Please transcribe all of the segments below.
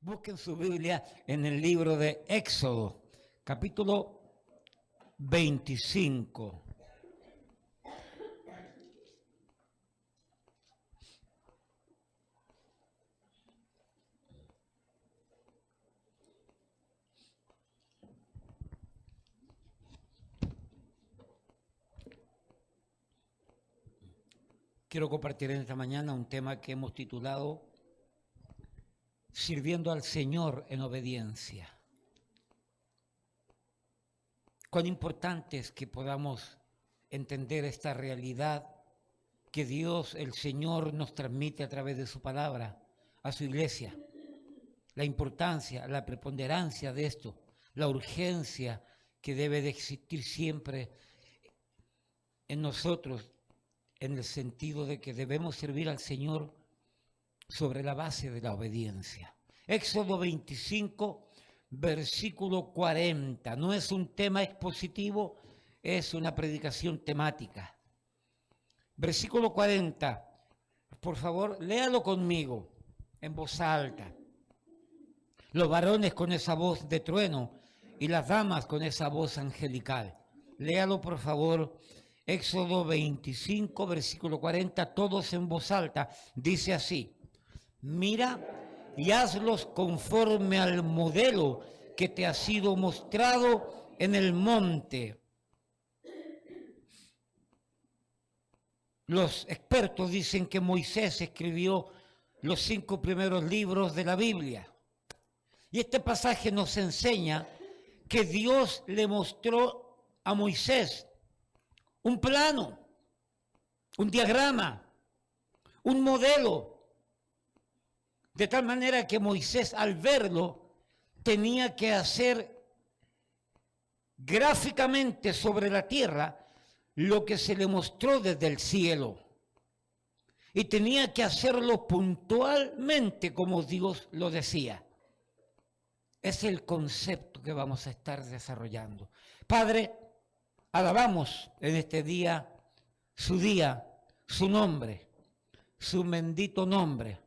Busquen su Biblia en el libro de Éxodo, capítulo 25. Quiero compartir en esta mañana un tema que hemos titulado Sirviendo al Señor en obediencia. Cuán importante es que podamos entender esta realidad que Dios, el Señor, nos transmite a través de su palabra a su iglesia. La importancia, la preponderancia de esto, la urgencia que debe de existir siempre en nosotros, en el sentido de que debemos servir al Señor sobre la base de la obediencia. Éxodo 25, versículo 40. No es un tema expositivo, es una predicación temática. Versículo 40. Por favor, léalo conmigo en voz alta. Los varones con esa voz de trueno y las damas con esa voz angelical. Léalo, por favor. Éxodo 25, versículo 40, todos en voz alta. Dice así: mira y hazlos conforme al modelo que te ha sido mostrado en el monte. Los expertos dicen que Moisés escribió los 5 primeros libros de la Biblia. Y este pasaje nos enseña que Dios le mostró a Moisés un plano, un diagrama, un modelo, de tal manera que Moisés, al verlo, tenía que hacer gráficamente sobre la tierra lo que se le mostró desde el cielo. Y tenía que hacerlo puntualmente como Dios lo decía. Es el concepto que vamos a estar desarrollando. Padre, alabamos en este día, su nombre, su bendito nombre,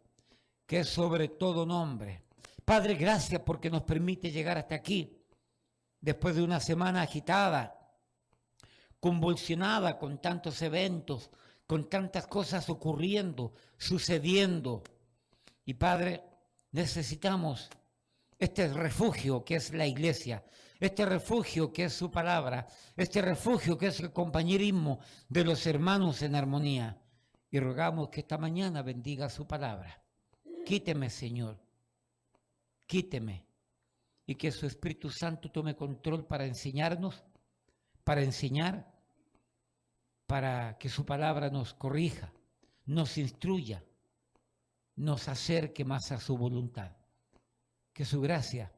que es sobre todo nombre. Padre, gracias porque nos permite llegar hasta aquí, después de una semana agitada, convulsionada con tantos eventos, con tantas cosas ocurriendo, sucediendo. Y Padre, necesitamos este refugio que es la iglesia, este refugio que es su palabra, este refugio que es el compañerismo de los hermanos en armonía. Y rogamos que esta mañana bendiga su palabra. Quíteme, Señor, quíteme, y que su Espíritu Santo tome control para enseñarnos, para enseñar, para que su palabra nos corrija, nos instruya, nos acerque más a su voluntad. Que su gracia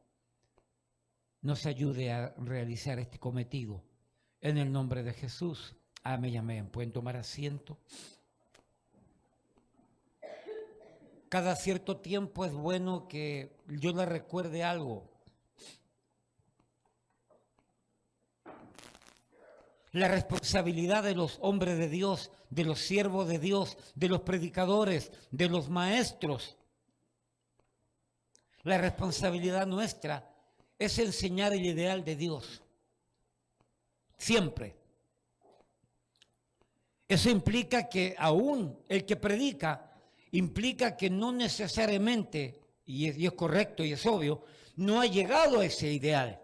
nos ayude a realizar este cometido. En el nombre de Jesús. Amén y amén. Pueden tomar asiento. Cada cierto tiempo es bueno que yo le recuerde algo. La responsabilidad de los hombres de Dios, de los siervos de Dios, de los predicadores, de los maestros. La responsabilidad nuestra es enseñar el ideal de Dios. Siempre. Eso implica que aún el que predica, implica que no necesariamente, y es correcto y es obvio, no ha llegado a ese ideal.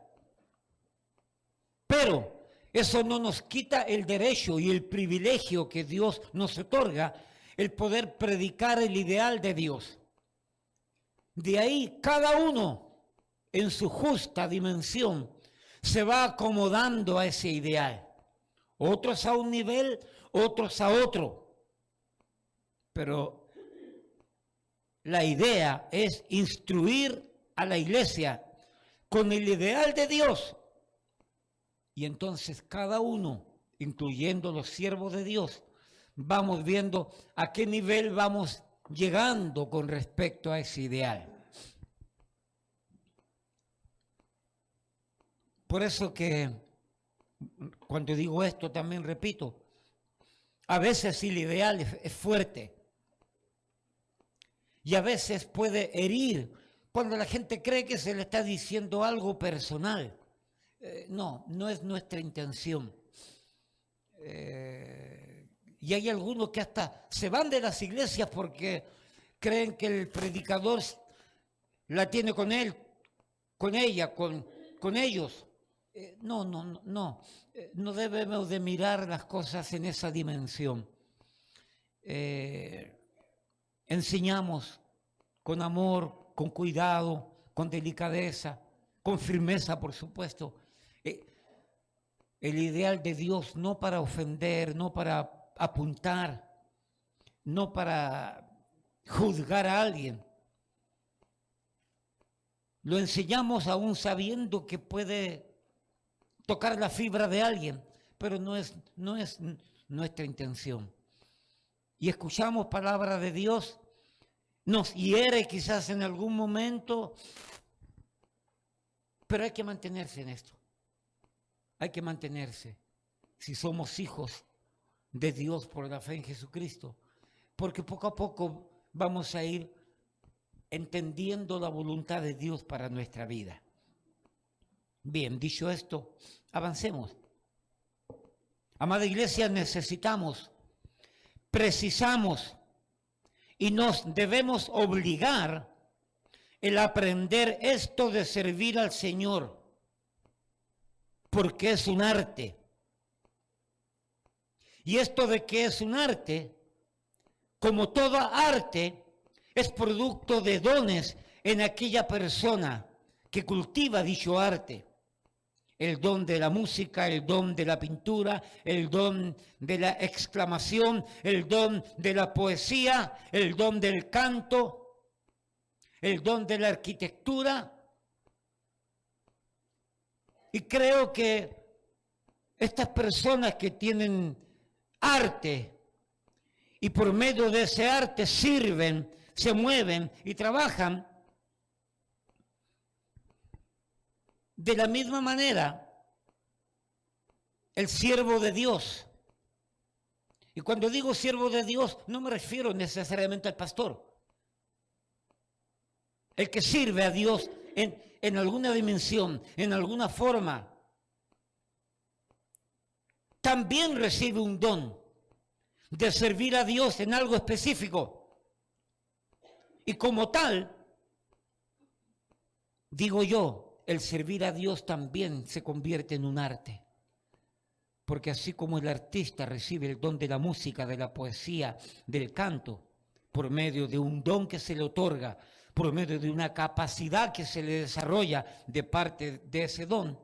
Pero eso no nos quita el derecho y el privilegio que Dios nos otorga, el poder predicar el ideal de Dios. De ahí cada uno en su justa dimensión se va acomodando a ese ideal. Otros a un nivel, otros a otro. Pero la idea es instruir a la iglesia con el ideal de Dios. Y entonces cada uno, incluyendo los siervos de Dios, vamos viendo a qué nivel vamos llegando con respecto a ese ideal. Por eso que cuando digo esto también repito, a veces el ideal es fuerte y a veces puede herir Cuando la gente cree que se le está diciendo algo personal. No es nuestra intención. Y hay algunos que hasta se van de las iglesias porque creen que el predicador la tiene con él, con ella, con ellos. No debemos de mirar las cosas en esa dimensión. Enseñamos con amor, con cuidado, con delicadeza, con firmeza, por supuesto. El ideal de Dios, no para ofender, no para apuntar, no para juzgar a alguien. Lo enseñamos aún sabiendo que puede tocar la fibra de alguien, pero no es nuestra intención. Y escuchamos palabra de Dios, nos hiere quizás en algún momento, pero hay que mantenerse en esto. Hay que mantenerse, si somos hijos de Dios por la fe en Jesucristo, porque poco a poco vamos a ir entendiendo la voluntad de Dios para nuestra vida. Bien, dicho esto, avancemos. Amada iglesia, necesitamos, precisamos y nos debemos obligar el aprender esto de servir al Señor, porque es un arte. Y esto de que es un arte, como toda arte, es producto de dones en aquella persona que cultiva dicho arte. El don de la música, el don de la pintura, el don de la exclamación, el don de la poesía, el don del canto, el don de la arquitectura. Y creo que estas personas que tienen arte y por medio de ese arte sirven, se mueven y trabajan, de la misma manera el siervo de Dios. Y cuando digo siervo de Dios, no me refiero necesariamente al pastor. El que sirve a Dios en alguna dimensión, en alguna forma, también recibe un don de servir a Dios en algo específico. Y como tal, digo yo, el servir a Dios también se convierte en un arte. Porque así como el artista recibe el don de la música, de la poesía, del canto, por medio de un don que se le otorga, por medio de una capacidad que se le desarrolla de parte de ese don,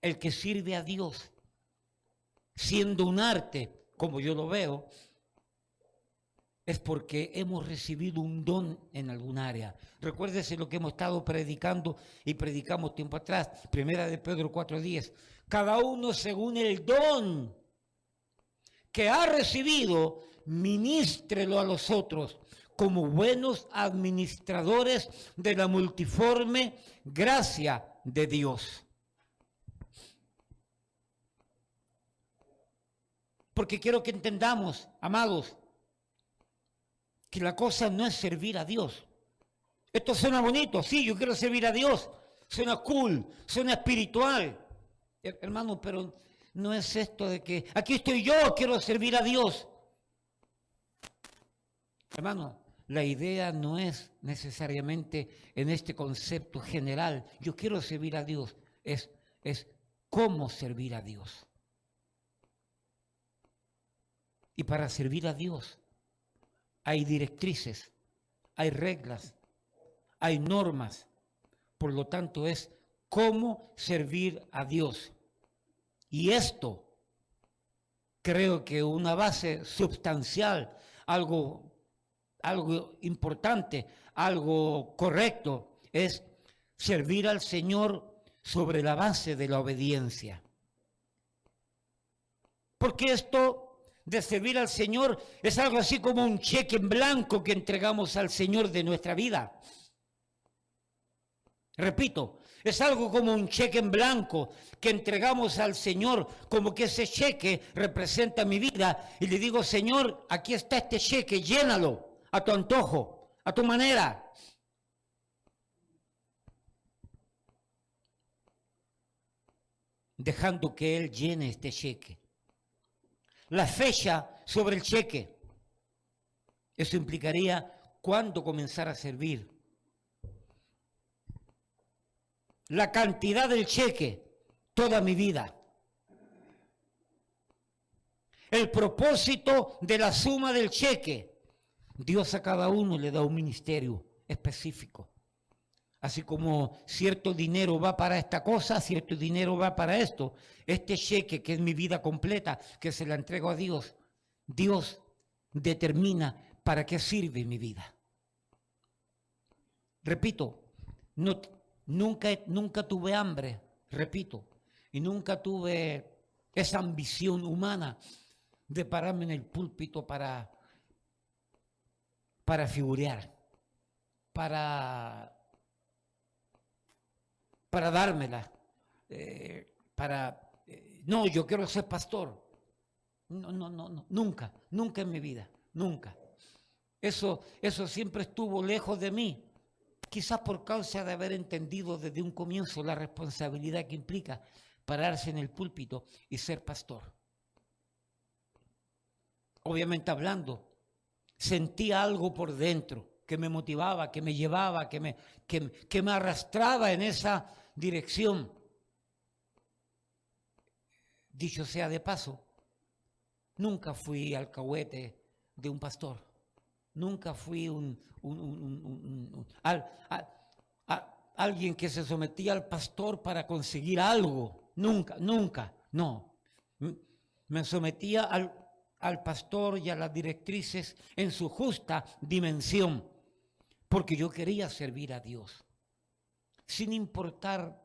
el que sirve a Dios, siendo un arte, como yo lo veo, es porque hemos recibido un don en algún área. Recuérdese lo que hemos estado predicando y predicamos tiempo atrás, 1 de Pedro 4:10. Cada uno según el don que ha recibido, ministrelo a los otros como buenos administradores de la multiforme gracia de Dios. Porque quiero que entendamos, amados, que la cosa no es servir a Dios. Esto suena bonito, sí, yo quiero servir a Dios, suena cool, suena espiritual. Hermano, pero no es esto de que aquí estoy yo, quiero servir a Dios. Hermano, la idea no es necesariamente en este concepto general, yo quiero servir a Dios, es cómo servir a Dios. Y para servir a Dios hay directrices, hay reglas, hay normas. Por lo tanto, es cómo servir a Dios. Y esto, creo que una base sustancial, algo importante, algo correcto, es servir al Señor sobre la base de la obediencia. Porque esto de servir al Señor es algo así como un cheque en blanco que entregamos al Señor de nuestra vida. Repito, es algo como un cheque en blanco que entregamos al Señor, como que ese cheque representa mi vida y le digo, Señor, aquí está este cheque, llénalo a tu antojo, a tu manera. dejando que Él llene este cheque. La fecha sobre el cheque. Eso implicaría cuándo comenzar a servir. La cantidad del cheque, toda mi vida. El propósito de la suma del cheque. Dios a cada uno le da un ministerio específico. Así como cierto dinero va para esta cosa, cierto dinero va para esto. Este cheque que es mi vida completa, que se la entrego a Dios, Dios determina para qué sirve mi vida. Repito, nunca tuve hambre, repito, y nunca tuve esa ambición humana de pararme en el púlpito para figurear, para dármela, no, yo quiero ser pastor. No, nunca en mi vida, nunca. Eso siempre estuvo lejos de mí, quizás por causa de haber entendido desde un comienzo la responsabilidad que implica pararse en el púlpito y ser pastor. Obviamente hablando, sentía algo por dentro que me motivaba, que me llevaba, que me arrastraba en esa dirección. Dicho sea de paso, nunca fui alcahuete de un pastor. Nunca fui alguien que se sometía al pastor para conseguir algo. Nunca, no. Me sometía al pastor y a las directrices en su justa dimensión, porque yo quería servir a Dios, sin importar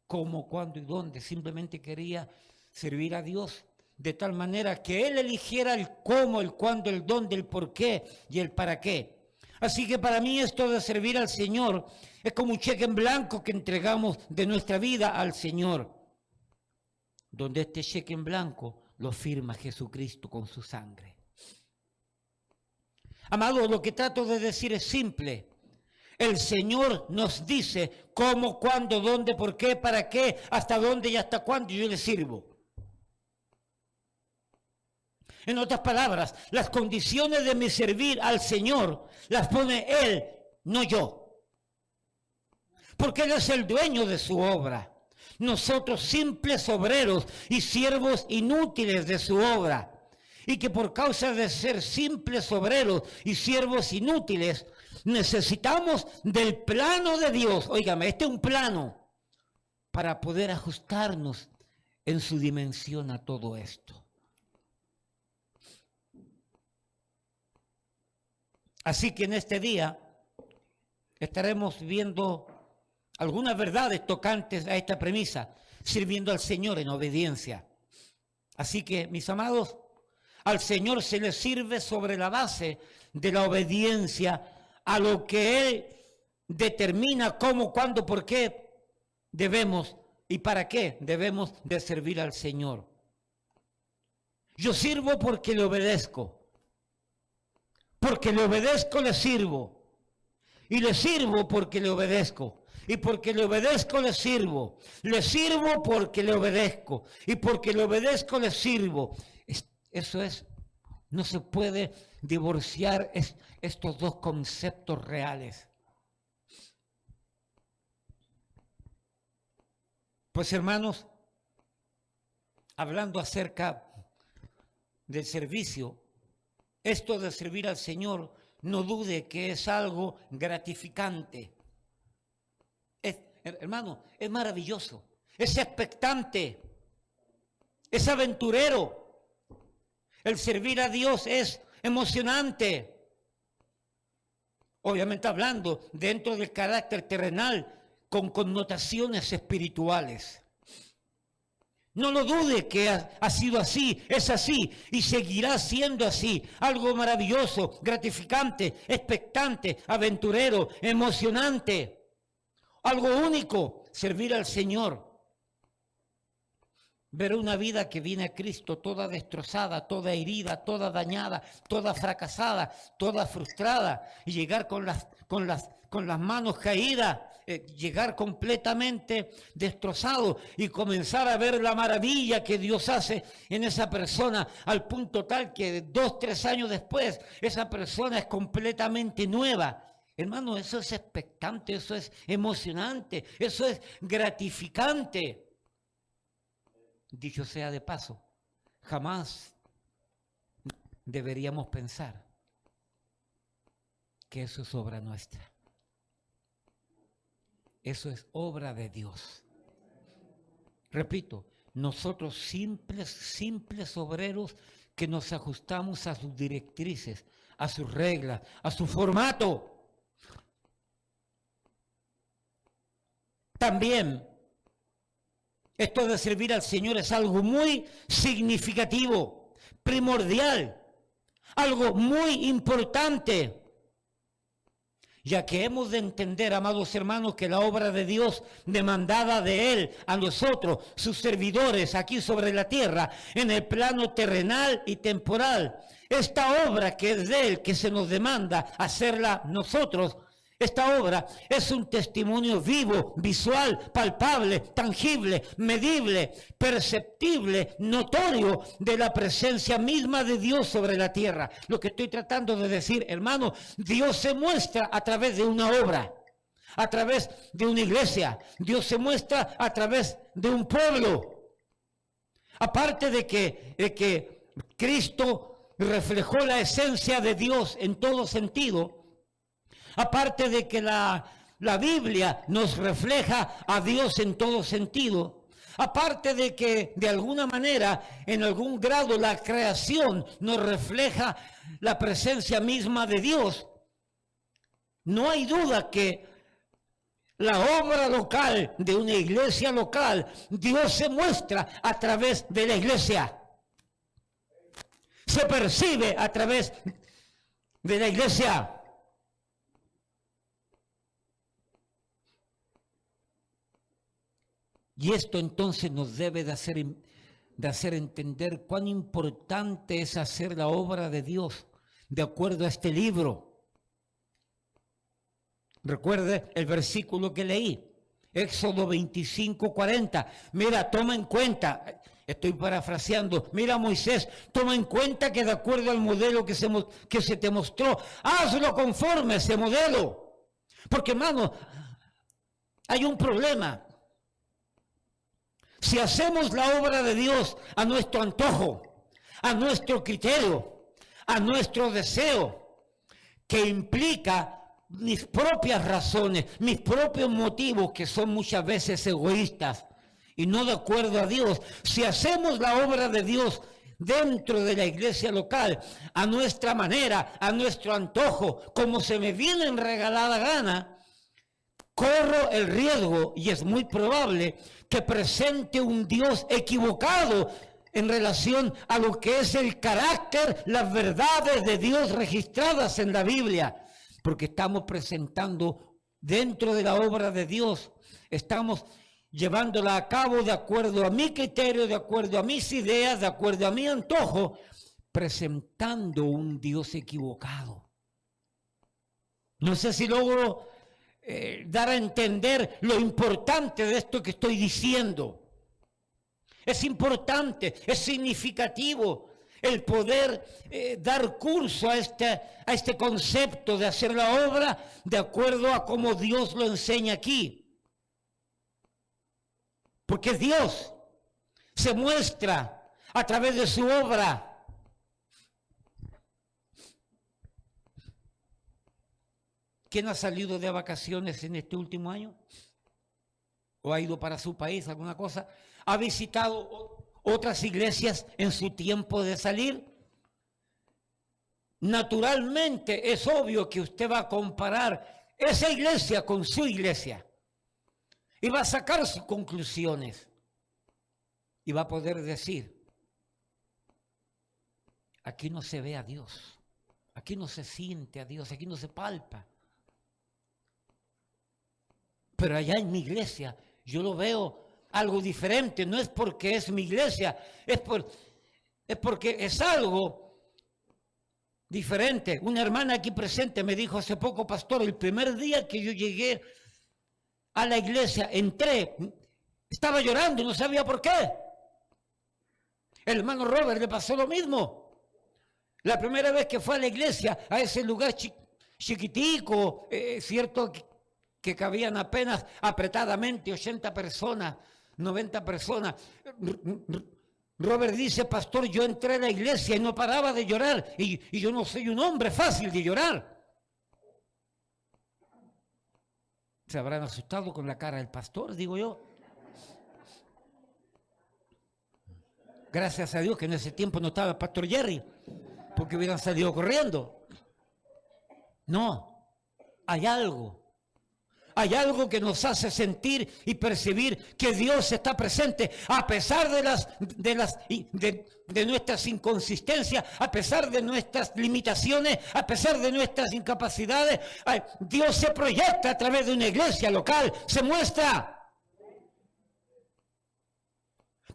cómo, cuándo y dónde. Simplemente quería servir a Dios de tal manera que Él eligiera el cómo, el cuándo, el dónde, el por qué y el para qué. Así que para mí esto de servir al Señor es como un cheque en blanco que entregamos de nuestra vida al Señor, donde este cheque en blanco lo firma Jesucristo con su sangre. Amados, lo que trato de decir es simple. El Señor nos dice cómo, cuándo, dónde, por qué, para qué, hasta dónde y hasta cuándo yo le sirvo. En otras palabras, las condiciones de mi servir al Señor las pone Él, no yo. Porque Él es el dueño de su obra. Nosotros simples obreros y siervos inútiles de su obra. Y que por causa de ser simples obreros y siervos inútiles, necesitamos del plano de Dios. Óigame, este es un plano para poder ajustarnos en su dimensión a todo esto. Así que en este día estaremos viendo algunas verdades tocantes a esta premisa, sirviendo al Señor en obediencia. Así que, mis amados, al Señor se le sirve sobre la base de la obediencia a lo que Él determina cómo, cuándo, por qué debemos y para qué debemos de servir al Señor. Yo sirvo porque le obedezco. Porque le obedezco, le sirvo. Y le sirvo porque le obedezco. Y porque le obedezco, le sirvo. Le sirvo porque le obedezco. Y porque le obedezco, le sirvo. Eso es, no se puede divorciar estos dos conceptos reales. Pues hermanos, hablando acerca del servicio, esto de servir al Señor, no dude que es algo gratificante. Hermano, es maravilloso, es expectante, es aventurero. El servir a Dios es emocionante. Obviamente hablando dentro del carácter terrenal con connotaciones espirituales. No lo dude que ha sido así, es así y seguirá siendo así. Algo maravilloso, gratificante, expectante, aventurero, emocionante. Algo único, servir al Señor. Ver una vida que viene a Cristo toda destrozada, toda herida, toda dañada, toda fracasada, toda frustrada y llegar con con las manos caídas, llegar completamente destrozado y comenzar a ver la maravilla que Dios hace en esa persona, al punto tal que 2, 3 años después esa persona es completamente nueva. Hermano, eso es expectante, eso es emocionante, eso es gratificante. Dicho sea de paso, jamás deberíamos pensar que eso es obra nuestra. Eso es obra de Dios. Repito, nosotros simples obreros que nos ajustamos a sus directrices, a sus reglas, a su formato. También, esto de servir al Señor es algo muy significativo, primordial, algo muy importante. Ya que hemos de entender, amados hermanos, que la obra de Dios demandada de Él a nosotros, sus servidores aquí sobre la tierra, en el plano terrenal y temporal, esta obra que es de Él, que se nos demanda hacerla nosotros, esta obra es un testimonio vivo, visual, palpable, tangible, medible, perceptible, notorio de la presencia misma de Dios sobre la tierra. Lo que estoy tratando de decir, hermano, Dios se muestra a través de una obra, a través de una iglesia. Dios se muestra a través de un pueblo. Aparte de que Cristo reflejó la esencia de Dios en todo sentido, aparte de que la Biblia nos refleja a Dios en todo sentido, aparte de que de alguna manera, en algún grado, la creación nos refleja la presencia misma de Dios, no hay duda que la obra local de una iglesia local, Dios se muestra a través de la iglesia. Se percibe a través de la iglesia. Y esto entonces nos debe de hacer entender cuán importante es hacer la obra de Dios de acuerdo a este libro. Recuerde el versículo que leí, Éxodo 25:40. Mira, toma en cuenta, estoy parafraseando, mira Moisés, toma en cuenta que de acuerdo al modelo que se te mostró, hazlo conforme a ese modelo. Porque hermano, hay un problema. Si hacemos la obra de Dios a nuestro antojo, a nuestro criterio, a nuestro deseo, que implica mis propias razones, mis propios motivos, que son muchas veces egoístas y no de acuerdo a Dios, si hacemos la obra de Dios dentro de la iglesia local, a nuestra manera, a nuestro antojo, como se me viene en regalada gana, corro el riesgo, y es muy probable, que presente un Dios equivocado en relación a lo que es el carácter, las verdades de Dios registradas en la Biblia. Porque estamos presentando dentro de la obra de Dios, estamos llevándola a cabo de acuerdo a mi criterio, de acuerdo a mis ideas, de acuerdo a mi antojo, presentando un Dios equivocado. No sé si logro dar a entender lo importante de esto que estoy diciendo. Es importante, es significativo el poder dar curso a este concepto de hacer la obra de acuerdo a cómo Dios lo enseña aquí. Porque Dios se muestra a través de su obra. ¿Quién ha salido de vacaciones en este último año? ¿O ha ido para su país, alguna cosa? ¿Ha visitado otras iglesias en su tiempo de salir? Naturalmente es obvio que usted va a comparar esa iglesia con su iglesia y va a sacar sus conclusiones y va a poder decir, aquí no se ve a Dios, aquí no se siente a Dios, aquí no se palpa. Pero allá en mi iglesia yo lo veo algo diferente. No es porque es mi iglesia, es porque es algo diferente. Una hermana aquí presente me dijo hace poco, pastor, el primer día que yo llegué a la iglesia, entré, estaba llorando y no sabía por qué. El hermano Robert le pasó lo mismo. La primera vez que fue a la iglesia, a ese lugar chiquitico, cierto que cabían apenas apretadamente 80 personas, 90 personas. Robert dice, pastor, yo entré a la iglesia y no paraba de llorar, y yo no soy un hombre fácil de llorar. ¿Se habrán asustado con la cara del pastor, digo yo? Gracias a Dios que en ese tiempo no estaba el pastor Jerry, porque hubieran salido corriendo. No, hay algo que nos hace sentir y percibir que Dios está presente a pesar de nuestras inconsistencias, a pesar de nuestras limitaciones, a pesar de nuestras incapacidades. Dios se proyecta a través de una iglesia local, se muestra.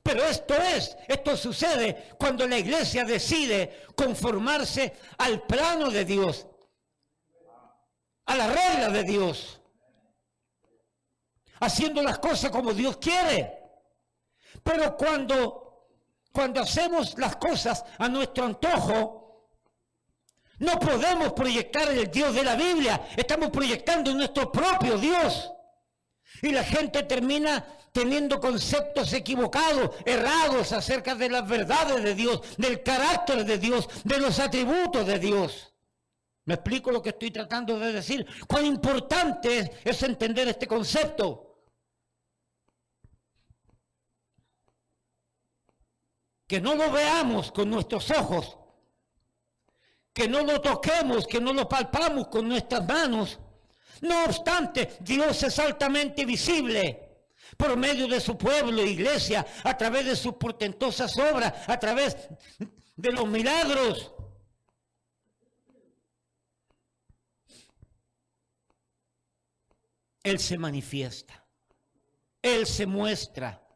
Pero esto sucede cuando la iglesia decide conformarse al plano de Dios, a la regla de Dios, haciendo las cosas como Dios quiere. Pero cuando hacemos las cosas a nuestro antojo, no podemos proyectar el Dios de la Biblia, estamos proyectando nuestro propio Dios. Y la gente termina teniendo conceptos equivocados, errados acerca de las verdades de Dios, del carácter de Dios, de los atributos de Dios. ¿Me explico lo que estoy tratando de decir? Cuán importante es entender este concepto. Que no lo veamos con nuestros ojos, que no lo toquemos, que no lo palpamos con nuestras manos. No obstante, Dios es altamente visible por medio de su pueblo, iglesia, a través de sus portentosas obras, a través de los milagros. Él se manifiesta, Él se muestra,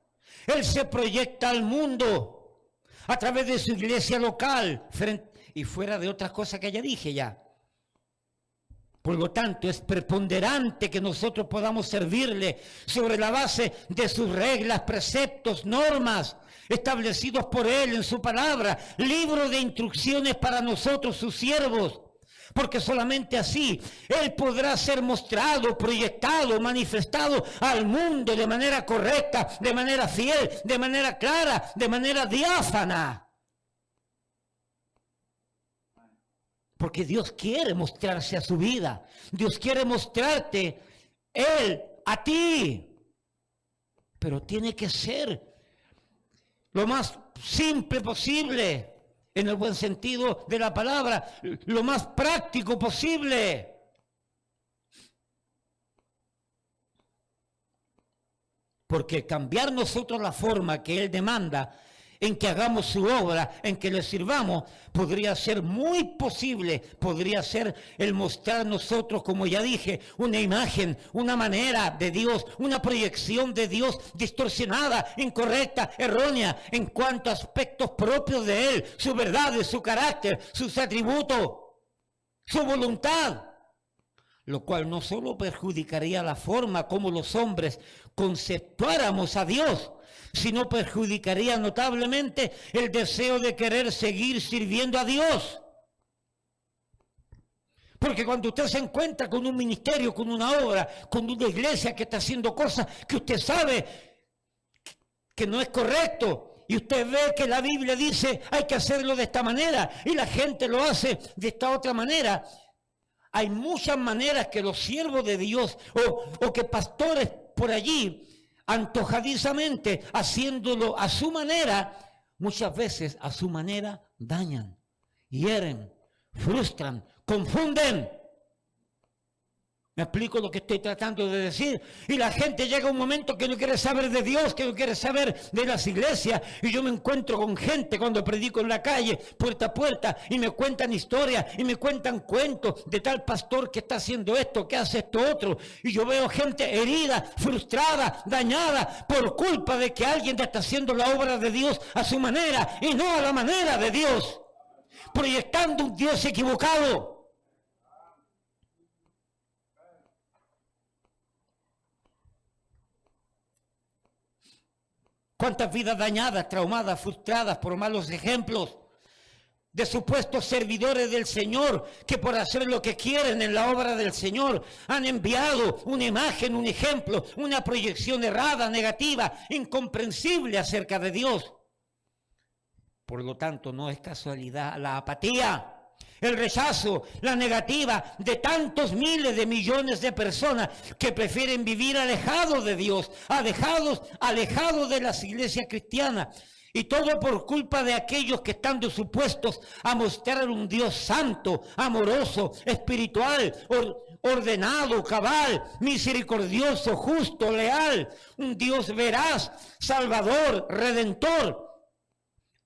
Él se proyecta al mundo a través de su iglesia local y fuera de otras cosas que ya dije ya. Por lo tanto, es preponderante que nosotros podamos servirle sobre la base de sus reglas, preceptos, normas, establecidos por Él en su palabra, libro de instrucciones para nosotros, sus siervos, porque solamente así Él podrá ser mostrado, proyectado, manifestado al mundo de manera correcta, de manera fiel, de manera clara, de manera diáfana. Porque Dios quiere mostrarse a su vida. Dios quiere mostrarte Él a ti. Pero tiene que ser lo más simple posible, en el buen sentido de la palabra, lo más práctico posible. Porque cambiar nosotros la forma que Él demanda en que hagamos su obra, en que le sirvamos, podría ser muy posible, podría ser el mostrar nosotros, como ya dije, una imagen, una manera de Dios, una proyección de Dios distorsionada, incorrecta, errónea, en cuanto a aspectos propios de Él, su verdad, su carácter, sus atributos, su voluntad. Lo cual no solo perjudicaría la forma como los hombres conceptuáramos a Dios, sino perjudicaría notablemente el deseo de querer seguir sirviendo a Dios. Porque cuando usted se encuentra con un ministerio, con una obra, con una iglesia que está haciendo cosas que usted sabe que no es correcto, y usted ve que la Biblia dice hay que hacerlo de esta manera, y la gente lo hace de esta otra manera, hay muchas maneras que los siervos de Dios o que pastores por allí, antojadizamente, haciéndolo a su manera, muchas veces a su manera dañan, hieren, frustran, confunden. ¿Me explico lo que estoy tratando de decir? Y la gente llega a un momento que no quiere saber de Dios, que no quiere saber de las iglesias. Y yo me encuentro con gente cuando predico en la calle, puerta a puerta, y me cuentan historias, y me cuentan cuentos de tal pastor que está haciendo esto, que hace esto otro. Y yo veo gente herida, frustrada, dañada, por culpa de que alguien está haciendo la obra de Dios a su manera, y no a la manera de Dios. proyectando un Dios equivocado. ¿Cuántas vidas dañadas, traumadas, frustradas por malos ejemplos de supuestos servidores del Señor que por hacer lo que quieren en la obra del Señor han enviado una imagen, un ejemplo, una proyección errada, negativa, incomprensible acerca de Dios? Por lo tanto, no es casualidad la apatía, el rechazo, la negativa de tantos miles de millones de personas que prefieren vivir alejados de Dios, alejados de las iglesias cristianas. Y todo por culpa de aquellos que están dispuestos a mostrar un Dios santo, amoroso, espiritual, ordenado, cabal, misericordioso, justo, leal. Un Dios veraz, salvador, redentor.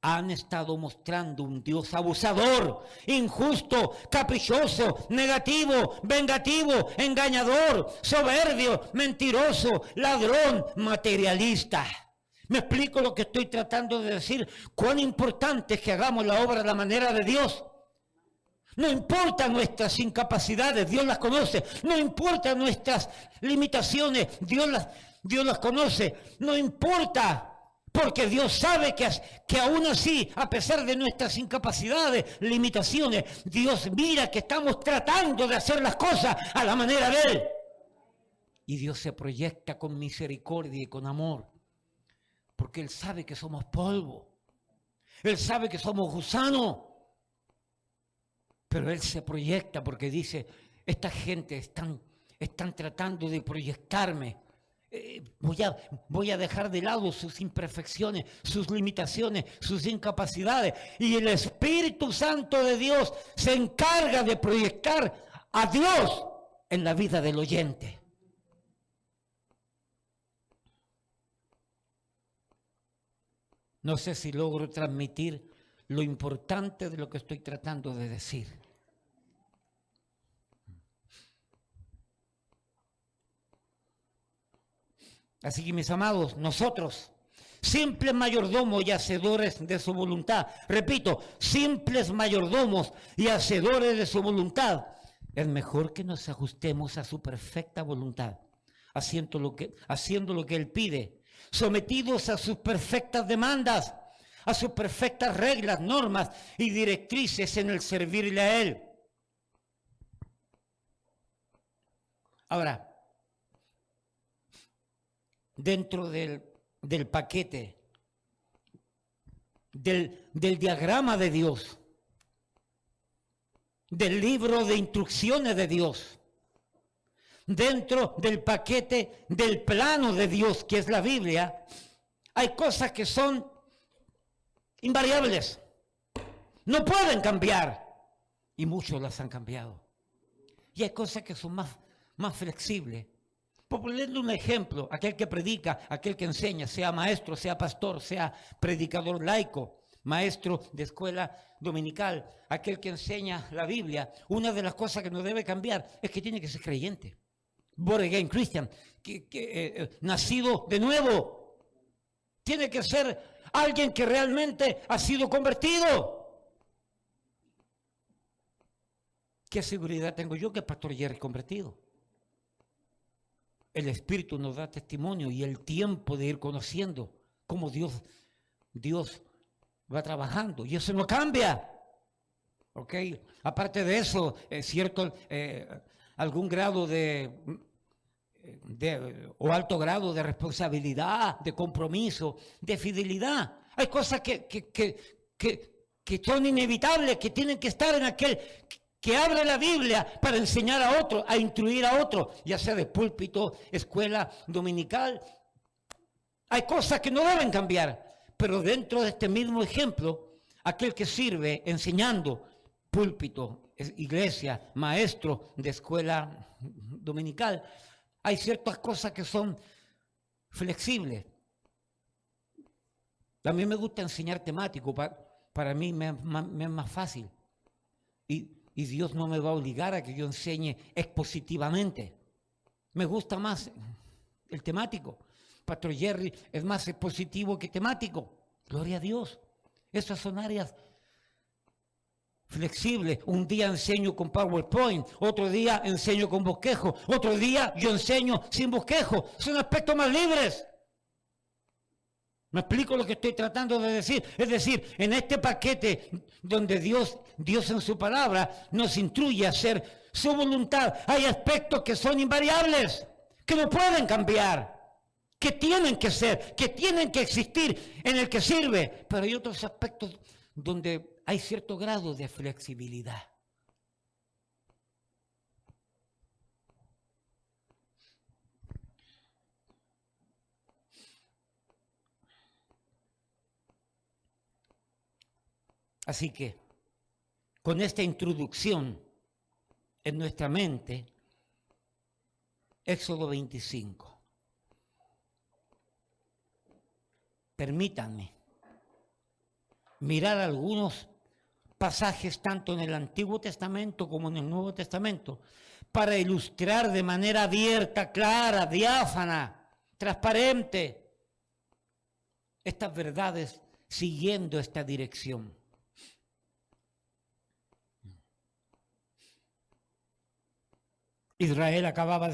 Han estado mostrando un Dios abusador, injusto, caprichoso, negativo, vengativo, engañador, soberbio, mentiroso, ladrón, materialista. ¿Me explico lo que estoy tratando de decir? Cuán importante es que hagamos la obra de la manera de Dios. No importa nuestras incapacidades, Dios las conoce. No importa nuestras limitaciones, Dios las conoce. No importa. Porque Dios sabe que aún así, a pesar de nuestras incapacidades, limitaciones, Dios mira que estamos tratando de hacer las cosas a la manera de Él. Y Dios se proyecta con misericordia y con amor. Porque Él sabe que somos polvo. Él sabe que somos gusanos. Pero Él se proyecta porque dice, esta gente están tratando de proyectarme. Voy a dejar de lado sus imperfecciones, sus limitaciones, sus incapacidades. Y el Espíritu Santo de Dios se encarga de proyectar a Dios en la vida del oyente. No sé si logro transmitir lo importante de lo que estoy tratando de decir. Así que, mis amados, nosotros, simples mayordomos y hacedores de su voluntad, repito, simples mayordomos y hacedores de su voluntad, es mejor que nos ajustemos a su perfecta voluntad, haciendo lo que Él pide, sometidos a sus perfectas demandas, a sus perfectas reglas, normas y directrices en el servirle a Él. Ahora, dentro del paquete, del diagrama de Dios, del libro de instrucciones de Dios, dentro del paquete del plano de Dios, que es la Biblia, hay cosas que son invariables, no pueden cambiar, y muchos las han cambiado. Y hay cosas que son más flexibles. Por ponerle un ejemplo, aquel que predica, aquel que enseña, sea maestro, sea pastor, sea predicador laico, maestro de escuela dominical, aquel que enseña la Biblia, una de las cosas que no debe cambiar es que tiene que ser creyente. Born again Christian, nacido de nuevo. Tiene que ser alguien que realmente ha sido convertido. ¿Qué seguridad tengo yo que el pastor Jerry es convertido? El Espíritu nos da testimonio y el tiempo de ir conociendo cómo Dios va trabajando. Y eso no cambia. ¿Ok? Aparte de eso, es cierto, algún grado o alto grado de responsabilidad, de compromiso, de fidelidad. Hay cosas que son inevitables, que tienen que estar en aquel que abre la Biblia para enseñar a otro, a instruir a otro, ya sea de púlpito, escuela dominical. Hay cosas que no deben cambiar, pero dentro de este mismo ejemplo, aquel que sirve enseñando, púlpito, iglesia, maestro de escuela dominical, hay ciertas cosas que son flexibles. A mí me gusta enseñar temático, para mí me es más fácil. Y Dios no me va a obligar a que yo enseñe expositivamente. Me gusta más el temático. Pastor Jerry es más expositivo que temático. Gloria a Dios. Esas son áreas flexible. Un día enseño con PowerPoint, otro día enseño con bosquejo, otro día yo enseño sin bosquejo. Son aspectos más libres. ¿Me explico lo que estoy tratando de decir? Es decir, en este paquete donde Dios en su palabra nos instruye a hacer su voluntad, hay aspectos que son invariables, que no pueden cambiar, que tienen que ser, que tienen que existir, en el que sirve. Pero hay otros aspectos donde hay cierto grado de flexibilidad. Así que, con esta introducción en nuestra mente, Éxodo 25. Permítanme mirar algunos pasajes tanto en el Antiguo Testamento como en el Nuevo Testamento para ilustrar de manera abierta, clara, diáfana, transparente estas verdades siguiendo esta dirección. Israel acababa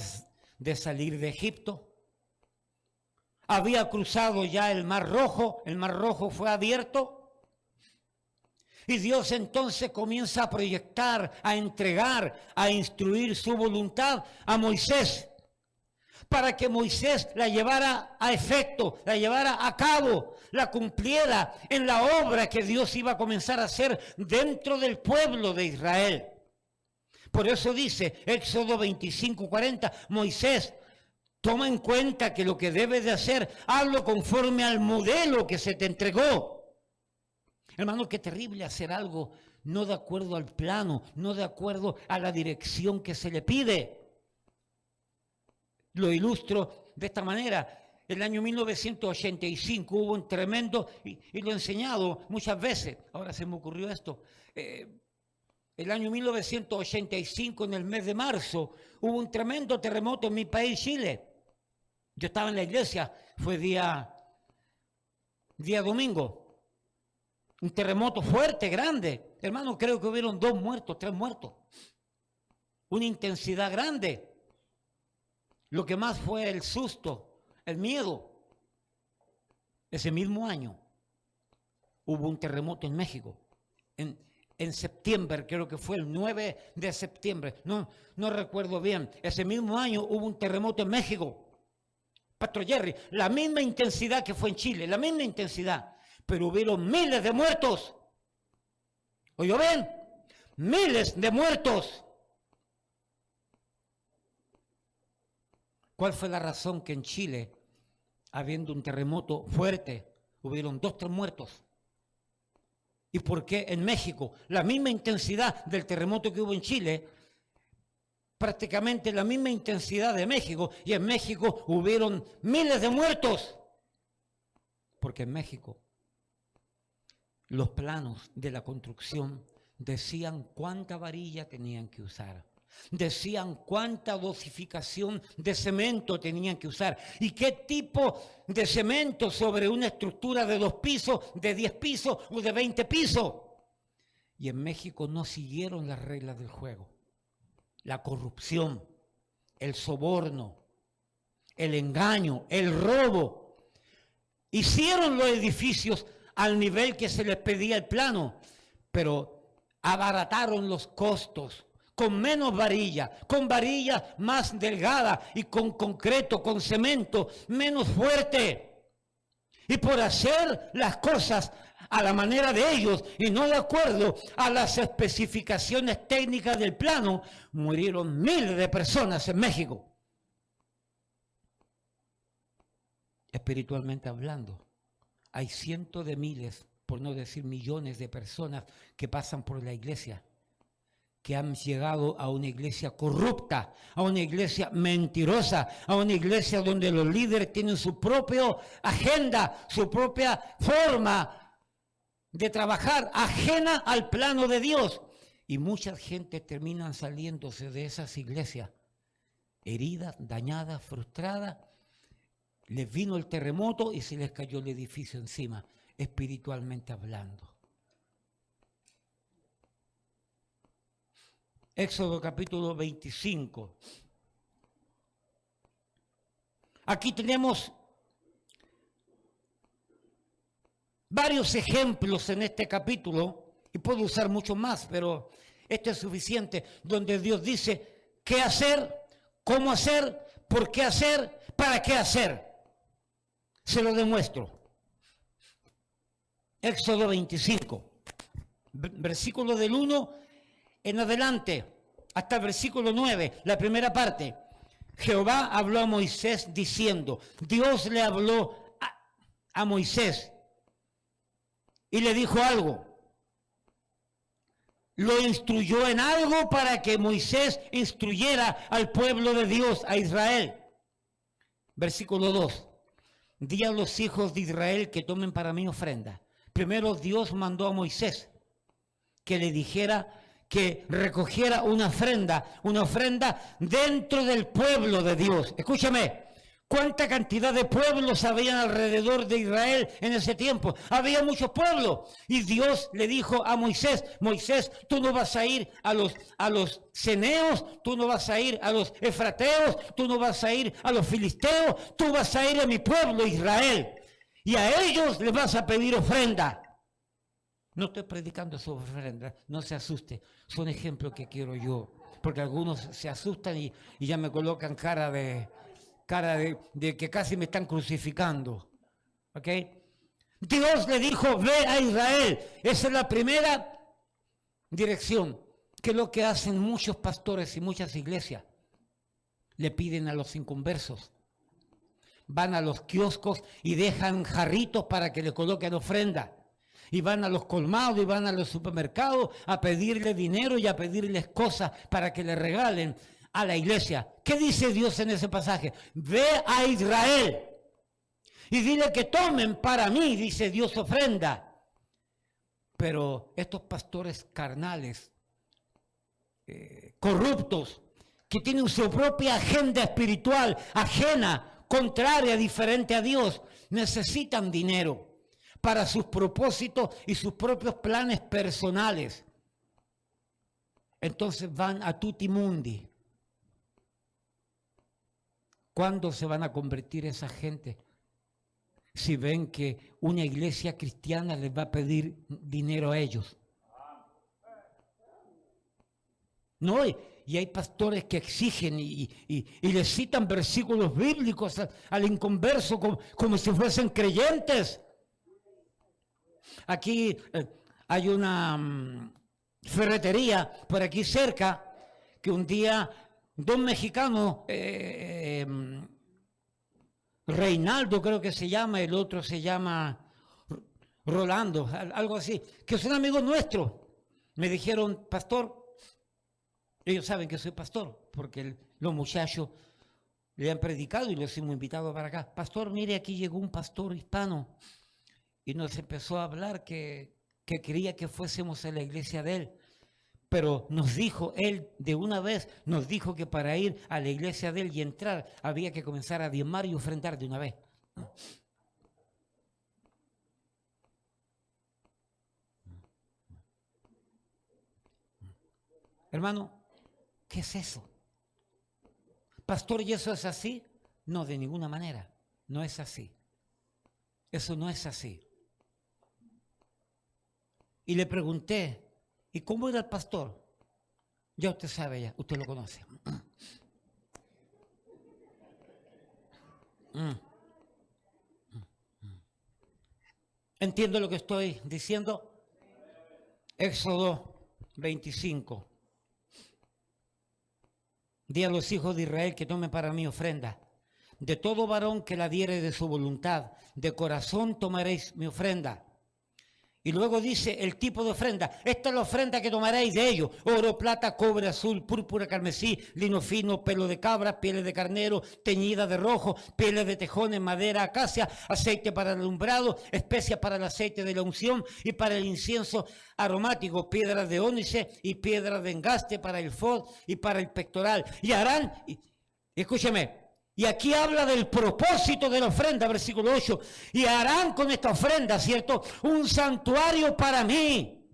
de salir de Egipto, había cruzado ya el Mar Rojo fue abierto, y Dios entonces comienza a proyectar, a entregar, a instruir su voluntad a Moisés, para que Moisés la llevara a efecto, la llevara a cabo, la cumpliera en la obra que Dios iba a comenzar a hacer dentro del pueblo de Israel. Por eso dice Éxodo 25:40, Moisés, toma en cuenta que lo que debes de hacer, hazlo conforme al modelo que se te entregó. Hermano, qué terrible hacer algo no de acuerdo al plano, no de acuerdo a la dirección que se le pide. Lo ilustro de esta manera. El año 1985 hubo un tremendo, y lo he enseñado muchas veces, ahora se me ocurrió esto, el año 1985, en el mes de marzo, hubo un tremendo terremoto en mi país, Chile. Yo estaba en la iglesia, fue día domingo. Un terremoto fuerte, grande. Hermano, creo que hubieron 2 muertos, 3 muertos. Una intensidad grande. Lo que más fue el susto, el miedo. Ese mismo año hubo un terremoto en México. En septiembre, creo que fue el 9 de septiembre, no recuerdo bien. Ese mismo año hubo un terremoto en México. Pastor Jerry, la misma intensidad que fue en Chile, la misma intensidad, pero hubieron miles de muertos. ¿Oyó bien? Miles de muertos. ¿Cuál fue la razón que en Chile, habiendo un terremoto fuerte, hubieron 2, 3 muertos? ¿Y por qué en México, la misma intensidad del terremoto que hubo en Chile, prácticamente la misma intensidad de México, y en México hubieron miles de muertos? Porque en México los planos de la construcción decían cuánta varilla tenían que usar, decían cuánta dosificación de cemento tenían que usar y qué tipo de cemento sobre una estructura de 2 pisos, de 10 pisos o de 20 pisos. Y en México no siguieron las reglas del juego. La corrupción, el soborno, el engaño, el robo. Hicieron los edificios al nivel que se les pedía el plano, pero abarataron los costos, con menos varilla, con varilla más delgada y con concreto, con cemento menos fuerte. Y por hacer las cosas a la manera de ellos y no de acuerdo a las especificaciones técnicas del plano, murieron miles de personas en México. Espiritualmente hablando, hay cientos de miles, por no decir millones de personas que pasan por la iglesia, que han llegado a una iglesia corrupta, a una iglesia mentirosa, a una iglesia donde los líderes tienen su propia agenda, su propia forma de trabajar, ajena al plano de Dios. Y mucha gente terminan saliéndose de esas iglesias, heridas, dañadas, frustradas. Les vino el terremoto y se les cayó el edificio encima, espiritualmente hablando. Éxodo capítulo 25. Aquí tenemos varios ejemplos en este capítulo, y puedo usar mucho más, pero este es suficiente, donde Dios dice qué hacer, cómo hacer, por qué hacer, para qué hacer. Se lo demuestro. Éxodo 25, versículo del 1 en adelante, hasta el versículo 9, la primera parte. Jehová habló a Moisés diciendo, Dios le habló a Moisés y le dijo algo. Lo instruyó en algo para que Moisés instruyera al pueblo de Dios, a Israel. Versículo 2. Di a los hijos de Israel que tomen para mí ofrenda. Primero Dios mandó a Moisés que le dijera que recogiera una ofrenda dentro del pueblo de Dios. Escúchame, ¿cuánta cantidad de pueblos había alrededor de Israel en ese tiempo? Había muchos pueblos. Y Dios le dijo a Moisés, Moisés, tú no vas a ir a los ceneos, tú no vas a ir a los efrateos, tú no vas a ir a los filisteos, tú vas a ir a mi pueblo Israel. Y a ellos les vas a pedir ofrenda. No estoy predicando sobre ofrenda, no se asuste. Son ejemplos que quiero yo. Porque algunos se asustan y ya me colocan cara de que casi me están crucificando. ¿Ok? Dios le dijo, ve a Israel. Esa es la primera dirección. Que es lo que hacen muchos pastores y muchas iglesias. Le piden a los inconversos. Van a los kioscos y dejan jarritos para que le coloquen ofrenda. Y van a los colmados y van a los supermercados a pedirle dinero y a pedirles cosas para que le regalen a la iglesia. ¿Qué dice Dios en ese pasaje? Ve a Israel y dile que tomen para mí, dice Dios, ofrenda. Pero estos pastores carnales, corruptos, que tienen su propia agenda espiritual, ajena, contraria, diferente a Dios, necesitan dinero para sus propósitos y sus propios planes personales. Entonces van a tutti mundi. ¿Cuándo se van a convertir esa gente? Si ven que una iglesia cristiana les va a pedir dinero a ellos. No, y hay pastores que exigen y les citan versículos bíblicos al inconverso como si fuesen creyentes. Aquí hay una ferretería por aquí cerca que un día dos mexicanos, Reinaldo creo que se llama, el otro se llama Rolando, algo así, que son amigos nuestros, me dijeron, pastor, ellos saben que soy pastor, porque los muchachos le han predicado y los hemos invitado para acá. Pastor, mire, aquí llegó un pastor hispano y nos empezó a hablar que quería que fuésemos a la iglesia de él. Pero nos dijo, él de una vez nos dijo que para ir a la iglesia de él y entrar había que comenzar a diezmar y ofrendar de una vez. Hermano, ¿qué es eso? Pastor, ¿y eso es así? No, de ninguna manera, no es así. Eso no es así. Y le pregunté, ¿y cómo era el pastor? Ya usted sabe, ya, usted lo conoce. ¿Entiendo lo que estoy diciendo? Éxodo 25. Di a los hijos de Israel que tomen para mí ofrenda. De todo varón que la diere de su voluntad, de corazón tomaréis mi ofrenda. Y luego dice el tipo de ofrenda. Esta es la ofrenda que tomaréis de ellos. Oro, plata, cobre, azul, púrpura, carmesí, lino fino, pelo de cabra, pieles de carnero, teñida de rojo, pieles de tejones, madera, acacia, aceite para el alumbrado, especias para el aceite de la unción y para el incienso aromático, piedras de ónice y piedras de engaste para el fod y para el pectoral. Y harán, escúcheme, y aquí habla del propósito de la ofrenda, versículo 8. Y harán con esta ofrenda, ¿cierto? Un santuario para mí.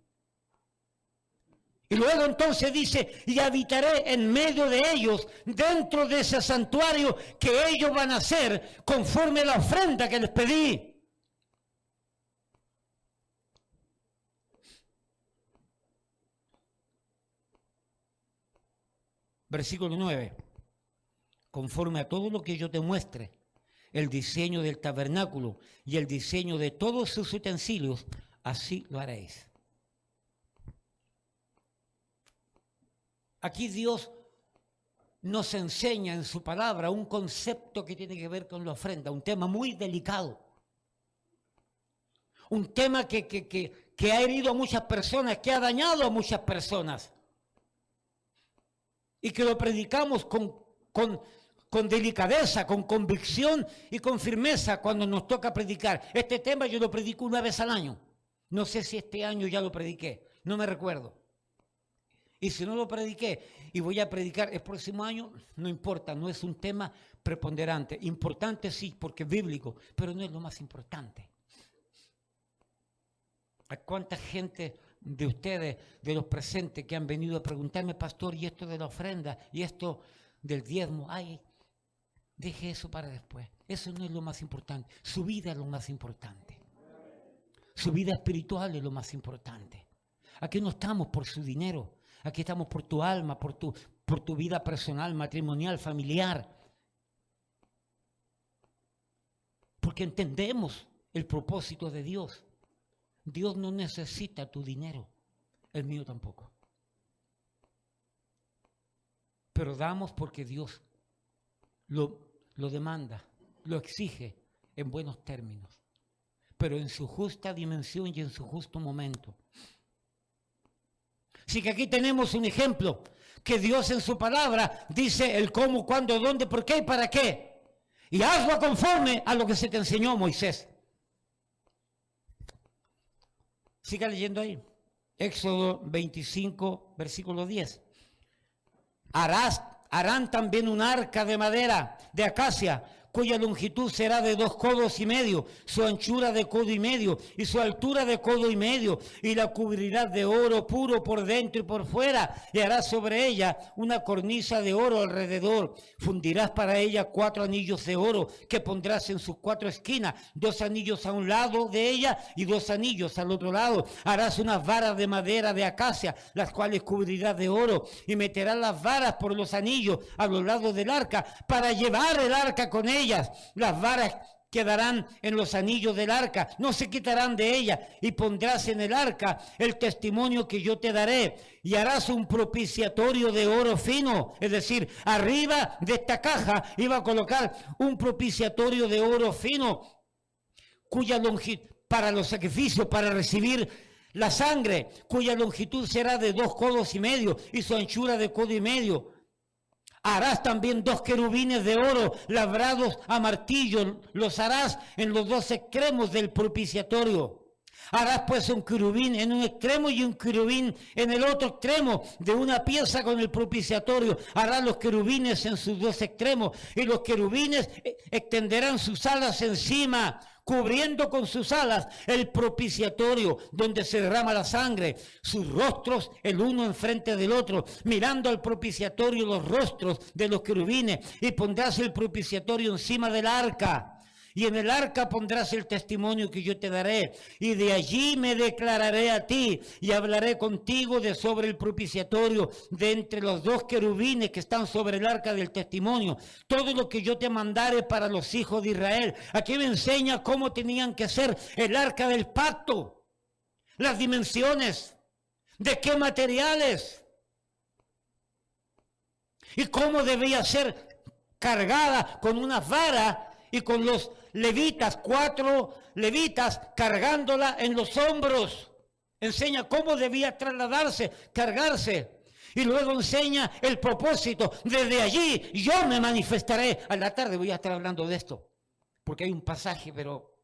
Y luego entonces dice, y habitaré en medio de ellos, dentro de ese santuario que ellos van a hacer conforme a la ofrenda que les pedí. Versículo 9. Conforme a todo lo que yo te muestre, el diseño del tabernáculo y el diseño de todos sus utensilios, así lo haréis. Aquí Dios nos enseña en su palabra un concepto que tiene que ver con la ofrenda, un tema muy delicado. Un tema que ha herido a muchas personas, que ha dañado a muchas personas. Y que lo predicamos con delicadeza, con convicción y con firmeza cuando nos toca predicar. Este tema yo lo predico una vez al año. No sé si este año ya lo prediqué, no me recuerdo. Y si no lo prediqué y voy a predicar el próximo año, no importa, no es un tema preponderante. Importante sí, porque es bíblico, pero no es lo más importante. ¿A cuánta gente de ustedes, de los presentes, que han venido a preguntarme, pastor, y esto de la ofrenda, y esto del diezmo? Ay, deje eso para después. Eso no es lo más importante. Su vida es lo más importante. Su vida espiritual es lo más importante. Aquí no estamos por su dinero. Aquí estamos por tu alma, por tu vida personal, matrimonial, familiar. Porque entendemos el propósito de Dios. Dios no necesita tu dinero, el mío tampoco. Pero damos porque Dios lo demanda, lo exige en buenos términos, pero en su justa dimensión y en su justo momento. Así que aquí tenemos un ejemplo que Dios en su palabra dice el cómo, cuándo, dónde, por qué y para qué. Y hazlo conforme a lo que se te enseñó, Moisés. Siga leyendo ahí. Éxodo 25, versículo 10. Harán también un arca de madera, de acacia, cuya longitud será de 2 codos y medio, su anchura de codo y medio, y su altura de codo y medio, y la cubrirás de oro puro por dentro y por fuera, y harás sobre ella una cornisa de oro alrededor. Fundirás para ella 4 anillos de oro, que pondrás en sus 4 esquinas, 2 anillos a un lado de ella, y 2 anillos al otro lado. Harás unas varas de madera de acacia, las cuales cubrirás de oro, y meterás las varas por los anillos a los lados del arca, para llevar el arca con ellas. Las varas quedarán en los anillos del arca, no se quitarán de ella, y pondrás en el arca el testimonio que yo te daré, y harás un propiciatorio de oro fino, es decir, arriba de esta caja iba a colocar un propiciatorio de oro fino, cuya longitud, para los sacrificios, para recibir la sangre, cuya longitud será de 2 codos y medio, y su anchura de codo y medio. Harás también 2 querubines de oro labrados a martillo, los harás en los 2 extremos del propiciatorio. Harás pues un querubín en un extremo y un querubín en el otro extremo de una pieza con el propiciatorio. Harás los querubines en sus 2 extremos, y los querubines extenderán sus alas encima, cubriendo con sus alas el propiciatorio donde se derrama la sangre, sus rostros el uno enfrente del otro, mirando al propiciatorio los rostros de los querubines, y pondrás el propiciatorio encima del arca. Y en el arca pondrás el testimonio que yo te daré, y de allí me declararé a ti, y hablaré contigo de sobre el propiciatorio, de entre los 2 querubines que están sobre el arca del testimonio, todo lo que yo te mandare para los hijos de Israel. Aquí me enseña cómo tenían que ser el arca del pacto, las dimensiones, de qué materiales, y cómo debía ser cargada con una vara, y con los levitas, 4 levitas cargándola en los hombros. Enseña cómo debía trasladarse, cargarse. Y luego enseña el propósito. Desde allí yo me manifestaré. A la tarde voy a estar hablando de esto, porque hay un pasaje, pero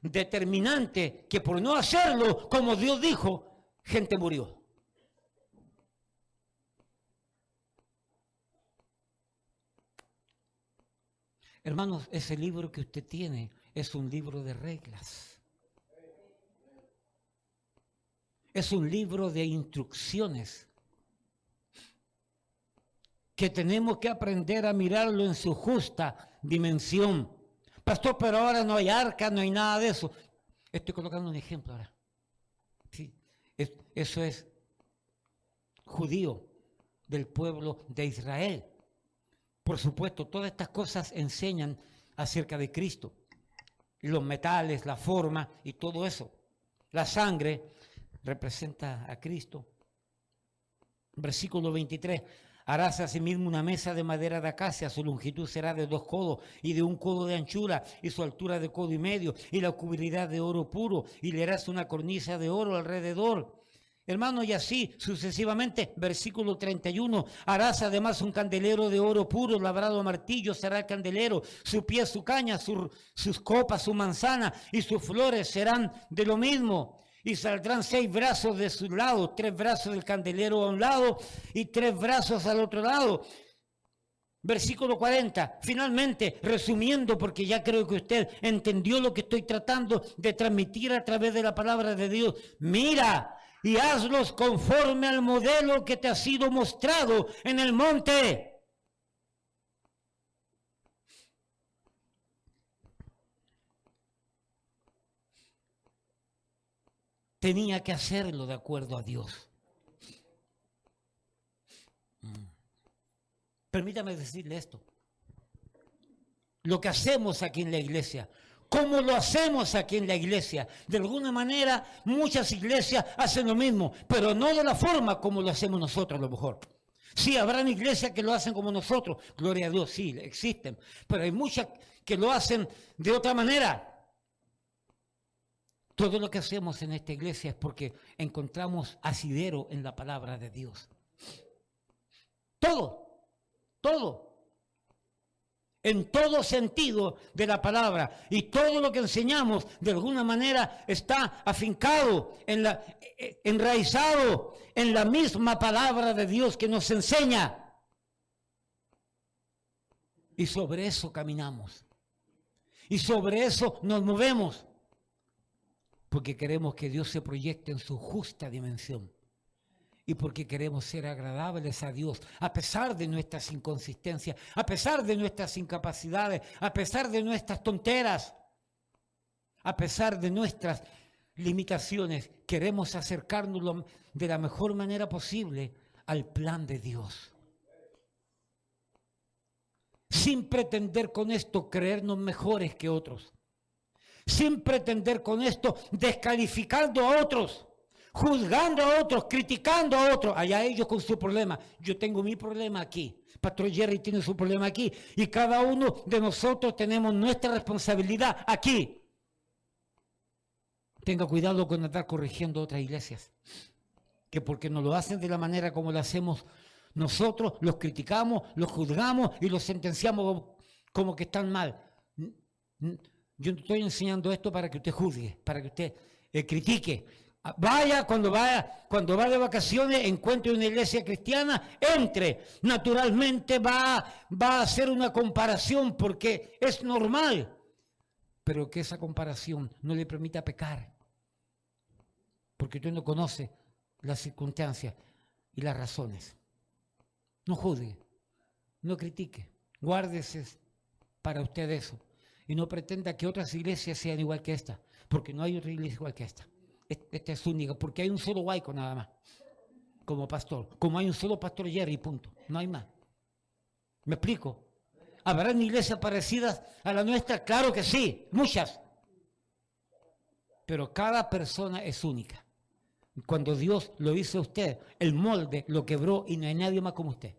determinante, que por no hacerlo como Dios dijo, gente murió. Hermanos, ese libro que usted tiene es un libro de reglas. es un libro de instrucciones que tenemos que aprender a mirarlo en su justa dimensión. Pastor, pero ahora no hay arca, no hay nada de eso. Estoy colocando un ejemplo ahora. Sí, eso es judío del pueblo de Israel. Por supuesto, todas estas cosas enseñan acerca de Cristo. Los metales, la forma y todo eso. La sangre representa a Cristo. Versículo 23. Harás asimismo una mesa de madera de acacia, su longitud será de 2 codos y de 1 codo de anchura y su altura de 1,5 codos y la cubrirá de oro puro y le harás una cornisa de oro alrededor. Hermano, y así sucesivamente, versículo 31, harás además un candelero de oro puro, labrado a martillo será el candelero, su pie, su caña, sus copas, su manzana y sus flores serán de lo mismo. Y saldrán 6 brazos de su lado, 3 brazos del candelero a un lado y 3 brazos al otro lado. Versículo 40, finalmente, resumiendo, porque ya creo que usted entendió lo que estoy tratando de transmitir a través de la palabra de Dios. Mira y hazlos conforme al modelo que te ha sido mostrado en el monte. Tenía que hacerlo de acuerdo a Dios. Permítame decirle esto. Lo que hacemos aquí en la iglesia, ¿cómo lo hacemos aquí en la iglesia? De alguna manera, muchas iglesias hacen lo mismo, pero no de la forma como lo hacemos nosotros a lo mejor. Sí, habrán iglesias que lo hacen como nosotros, gloria a Dios, sí, existen, pero hay muchas que lo hacen de otra manera. Todo lo que hacemos en esta iglesia es porque encontramos asidero en la palabra de Dios. Todo, todo. En todo sentido de la palabra. Y todo lo que enseñamos de alguna manera está afincado, enraizado en la misma palabra de Dios que nos enseña. Y sobre eso caminamos. Y sobre eso nos movemos. Porque queremos que Dios se proyecte en su justa dimensión. Y porque queremos ser agradables a Dios, a pesar de nuestras inconsistencias, a pesar de nuestras incapacidades, a pesar de nuestras tonteras, a pesar de nuestras limitaciones. Queremos acercarnos de la mejor manera posible al plan de Dios. Sin pretender con esto creernos mejores que otros. Sin pretender con esto descalificando a otros, juzgando a otros, criticando a otros. Allá ellos con su problema. Yo tengo mi problema aquí. Pastor Jerry tiene su problema aquí. Y cada uno de nosotros tenemos nuestra responsabilidad aquí. Tenga cuidado con andar corrigiendo otras iglesias. Que porque no lo hacen de la manera como lo hacemos nosotros, los criticamos, los juzgamos y los sentenciamos como que están mal. Yo no estoy enseñando esto para que usted juzgue, para que usted critique. Cuando va de vacaciones, encuentre una iglesia cristiana, entre. Naturalmente va a hacer una comparación porque es normal. Pero que esa comparación no le permita pecar. Porque usted no conoce las circunstancias y las razones. No juzgue, no critique, guárdese para usted eso. Y no pretenda que otras iglesias sean igual que esta, porque no hay otra iglesia igual que esta. Esta es única, porque hay un solo Guayco nada más, como pastor. Como hay un solo pastor Jerry, punto. No hay más. ¿Me explico? ¿Habrán iglesias parecidas a la nuestra? Claro que sí, muchas. Pero cada persona es única. Cuando Dios lo hizo a usted, el molde lo quebró y no hay nadie más como usted.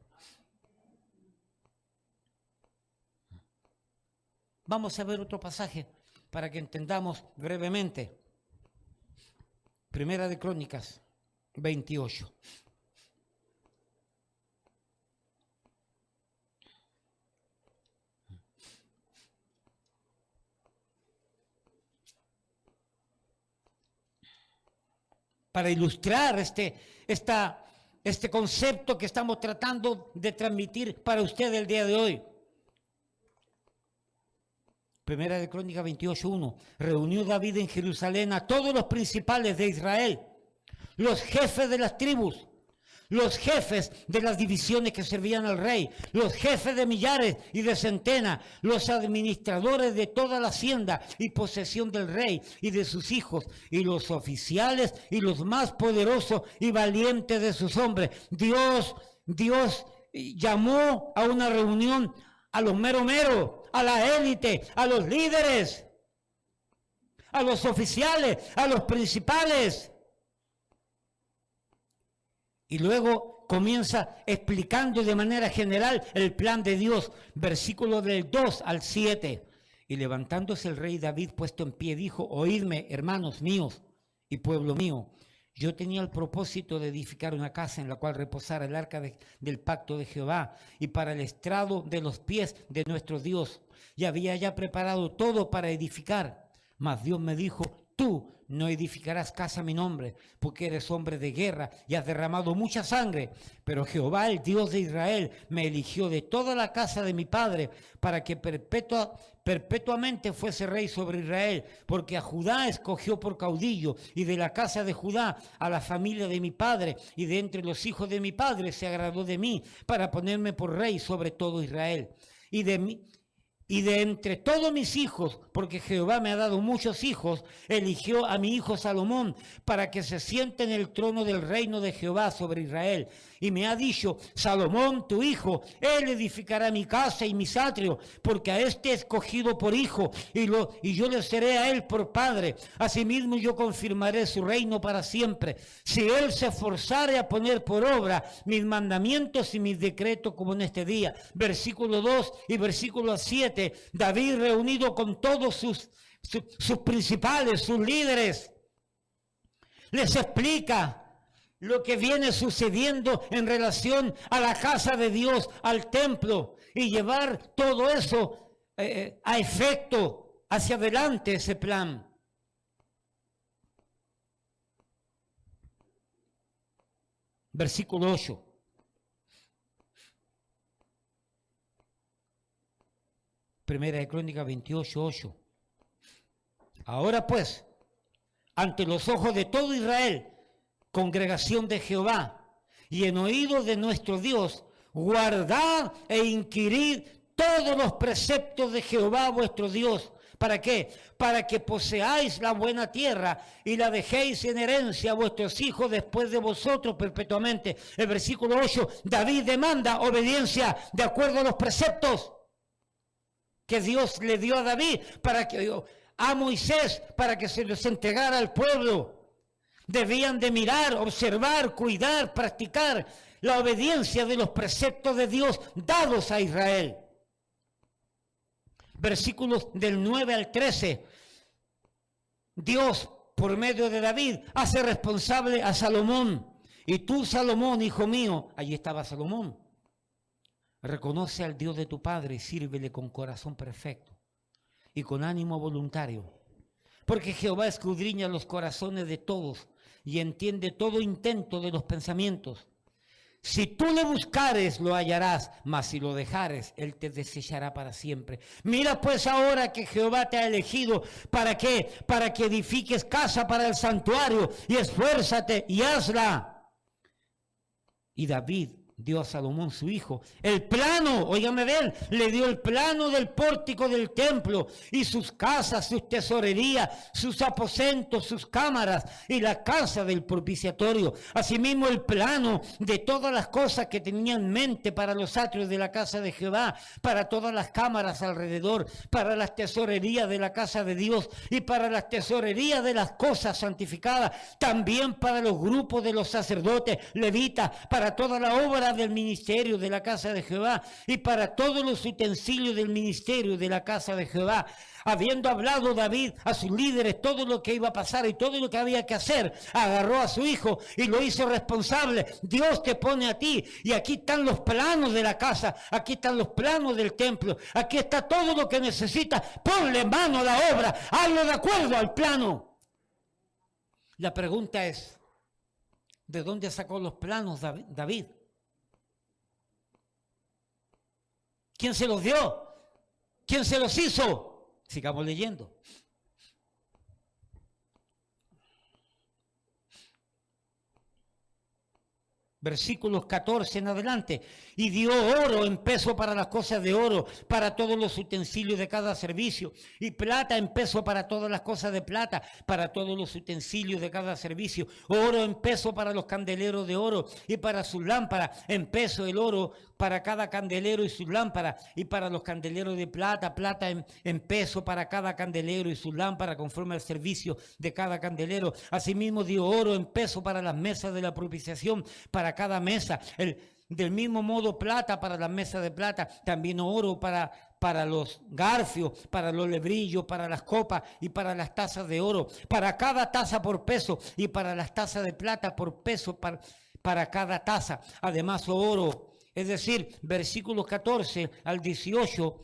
Vamos a ver otro pasaje para que entendamos brevemente. Primera de Crónicas 28. Para ilustrar este concepto que estamos tratando de transmitir para usted el día de hoy. Primera de Crónicas 28:1. Reunió David en Jerusalén a todos los principales de Israel, los jefes de las tribus, los jefes de las divisiones que servían al rey, los jefes de millares y de centenas, los administradores de toda la hacienda y posesión del rey y de sus hijos, y los oficiales y los más poderosos y valientes de sus hombres. Dios llamó a una reunión a los meros, a la élite, a los líderes, a los oficiales, a los principales. Y luego comienza explicando de manera general el plan de Dios, versículos del 2 al 7. Y levantándose el rey David puesto en pie, dijo: oídme, hermanos míos y pueblo mío. Yo tenía el propósito de edificar una casa en la cual reposara el arca del pacto de Jehová, y para el estrado de los pies de nuestro Dios. Y había ya preparado todo para edificar. Mas Dios me dijo: tú no edificarás casa a mi nombre, porque eres hombre de guerra y has derramado mucha sangre. Pero Jehová, el Dios de Israel, me eligió de toda la casa de mi padre para que perpetuamente fuese rey sobre Israel, porque a Judá escogió por caudillo, y de la casa de Judá a la familia de mi padre, y de entre los hijos de mi padre se agradó de mí para ponerme por rey sobre todo Israel. Y de entre todos mis hijos, porque Jehová me ha dado muchos hijos, eligió a mi hijo Salomón para que se siente en el trono del reino de Jehová sobre Israel. Y me ha dicho: Salomón, tu hijo, él edificará mi casa y mis atrios, porque a este he escogido por hijo, y yo le seré a él por padre. Asimismo yo confirmaré su reino para siempre, si él se esforzare a poner por obra mis mandamientos y mis decretos como en este día. Versículo 2 y versículo 7. David, reunido con todos sus principales, sus líderes, les explica lo que viene sucediendo en relación a la casa de Dios, al templo, y llevar todo eso a efecto, hacia adelante ese plan. Versículo 8. Primera de Crónicas 28:8. Ahora pues, ante los ojos de todo Israel, congregación de Jehová, y en oído de nuestro Dios, guardad e inquirid todos los preceptos de Jehová vuestro Dios. ¿Para qué? Para que poseáis la buena tierra y la dejéis en herencia a vuestros hijos después de vosotros perpetuamente. El versículo 8, David demanda obediencia de acuerdo a los preceptos que Dios le dio a David, a Moisés, para que se los entregara al pueblo. Debían de mirar, observar, cuidar, practicar la obediencia de los preceptos de Dios dados a Israel. Versículos del 9 al 13. Dios, por medio de David, hace responsable a Salomón. Y tú, Salomón, hijo mío, allí estaba Salomón, reconoce al Dios de tu padre y sírvele con corazón perfecto y con ánimo voluntario, porque Jehová escudriña los corazones de todos y entiende todo intento de los pensamientos. Si tú le buscares, lo hallarás, mas si lo dejares, él te desechará para siempre. Mira pues ahora que Jehová te ha elegido. ¿Para qué? Para que edifiques casa para el santuario, y esfuérzate y hazla. Y David dio a Salomón su hijo el plano, óigame bien, le dio el plano del pórtico del templo y sus casas, sus tesorerías, sus aposentos, sus cámaras y la casa del propiciatorio. Asimismo el plano de todas las cosas que tenía en mente para los atrios de la casa de Jehová, para todas las cámaras alrededor, para las tesorerías de la casa de Dios y para las tesorerías de las cosas santificadas, también para los grupos de los sacerdotes, levitas, para toda la obra del ministerio de la casa de Jehová y para todos los utensilios del ministerio de la casa de Jehová. Habiendo hablado David a sus líderes todo lo que iba a pasar y todo lo que había que hacer, agarró a su hijo y lo hizo responsable. Dios te pone a ti, y aquí están los planos de la casa, aquí están los planos del templo, aquí está todo lo que necesitas. Ponle mano a la obra, hazlo de acuerdo al plano. La pregunta es, ¿de dónde sacó los planos David? ¿Quién se los dio? ¿Quién se los hizo? Sigamos leyendo. Versículos 14 en adelante. Y dio oro en peso para las cosas de oro, para todos los utensilios de cada servicio. Y plata en peso para todas las cosas de plata, para todos los utensilios de cada servicio. Oro en peso para los candeleros de oro y para sus lámparas. En peso el oro para cada candelero y sus lámparas. Y para los candeleros de plata, plata en peso para cada candelero y sus lámparas, conforme al servicio de cada candelero. Asimismo dio oro en peso para las mesas de la propiciación, para cada mesa. Del mismo modo plata para las mesas de plata, también oro para los garfios, para los lebrillos, para las copas y para las tazas de oro, para cada taza por peso y para las tazas de plata por peso para cada taza. Además oro, es decir, versículos 14 al 18,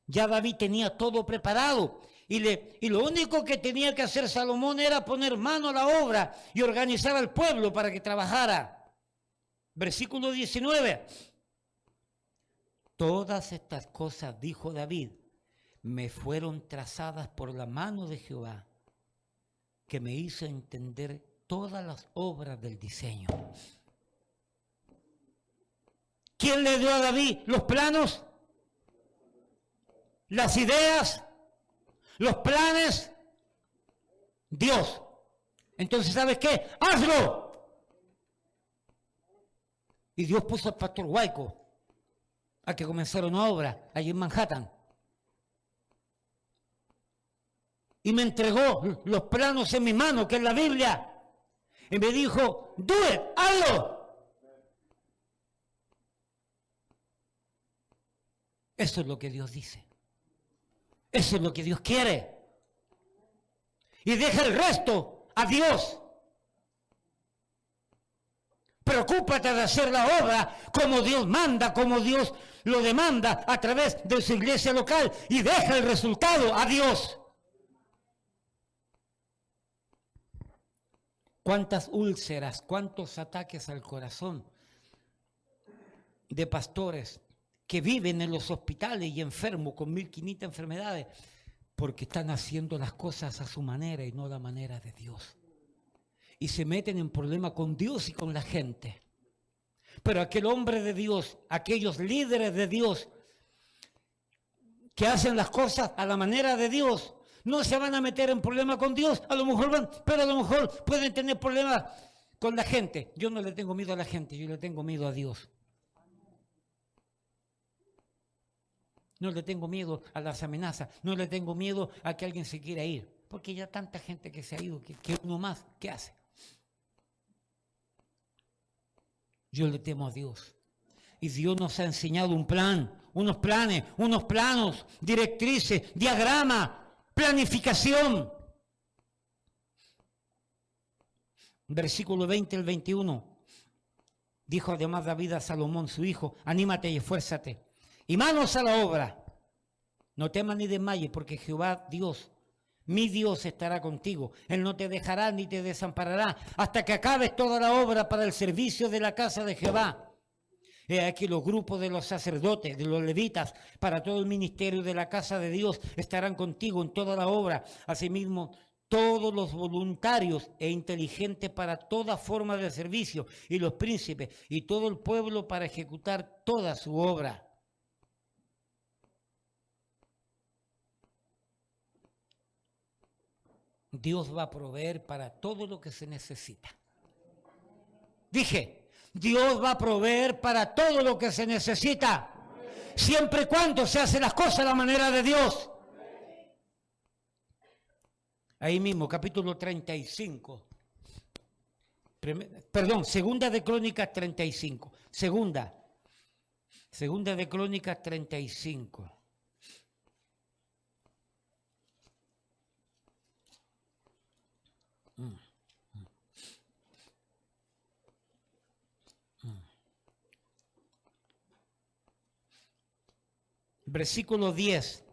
ya David tenía todo preparado. Y lo único que tenía que hacer Salomón era poner mano a la obra y organizar al pueblo para que trabajara. Versículo 19. Todas estas cosas, dijo David, me fueron trazadas por la mano de Jehová, que me hizo entender todas las obras del diseño. ¿Quién le dio a David los planos? Las ideas, los planes, Dios. Entonces, ¿sabes qué? ¡Hazlo! Y Dios puso al pastor Huayco a que comenzara una obra allí en Manhattan. Y me entregó los planos en mi mano, que es la Biblia. Y me dijo, do it, hazlo. Eso es lo que Dios dice. Eso es lo que Dios quiere. Y deja el resto a Dios. Preocúpate de hacer la obra como Dios manda, como Dios lo demanda a través de su iglesia local, y deja el resultado a Dios. ¿Cuántas úlceras, cuántos ataques al corazón de pastores que viven en los hospitales y enfermos con 1500 enfermedades porque están haciendo las cosas a su manera y no a la manera de Dios? Y se meten en problemas con Dios y con la gente. Pero aquel hombre de Dios, aquellos líderes de Dios que hacen las cosas a la manera de Dios, no se van a meter en problemas con Dios. A lo mejor van, pero a lo mejor pueden tener problemas con la gente. Yo no le tengo miedo a la gente, yo le tengo miedo a Dios. No le tengo miedo a las amenazas, no le tengo miedo a que alguien se quiera ir, porque ya tanta gente que se ha ido, que uno más, ¿qué hace? Yo le temo a Dios. Y Dios nos ha enseñado un plan, unos planes, unos planos, directrices, diagrama, planificación. Versículo 20 al 21. Dijo además David a Salomón, su hijo, anímate y esfuérzate, y manos a la obra. No temas ni desmayes, porque Jehová Dios, mi Dios, estará contigo. Él no te dejará ni te desamparará hasta que acabes toda la obra para el servicio de la casa de Jehová. He aquí los grupos de los sacerdotes, de los levitas, para todo el ministerio de la casa de Dios estarán contigo en toda la obra. Asimismo, todos los voluntarios e inteligentes para toda forma de servicio, y los príncipes y todo el pueblo para ejecutar toda su obra. Dios va a proveer para todo lo que se necesita. Dije, Dios va a proveer para todo lo que se necesita, siempre y cuando se hacen las cosas a la manera de Dios. Ahí mismo, capítulo 35. Segunda de Crónicas 35. Segunda de Crónicas 35. Versículo 10.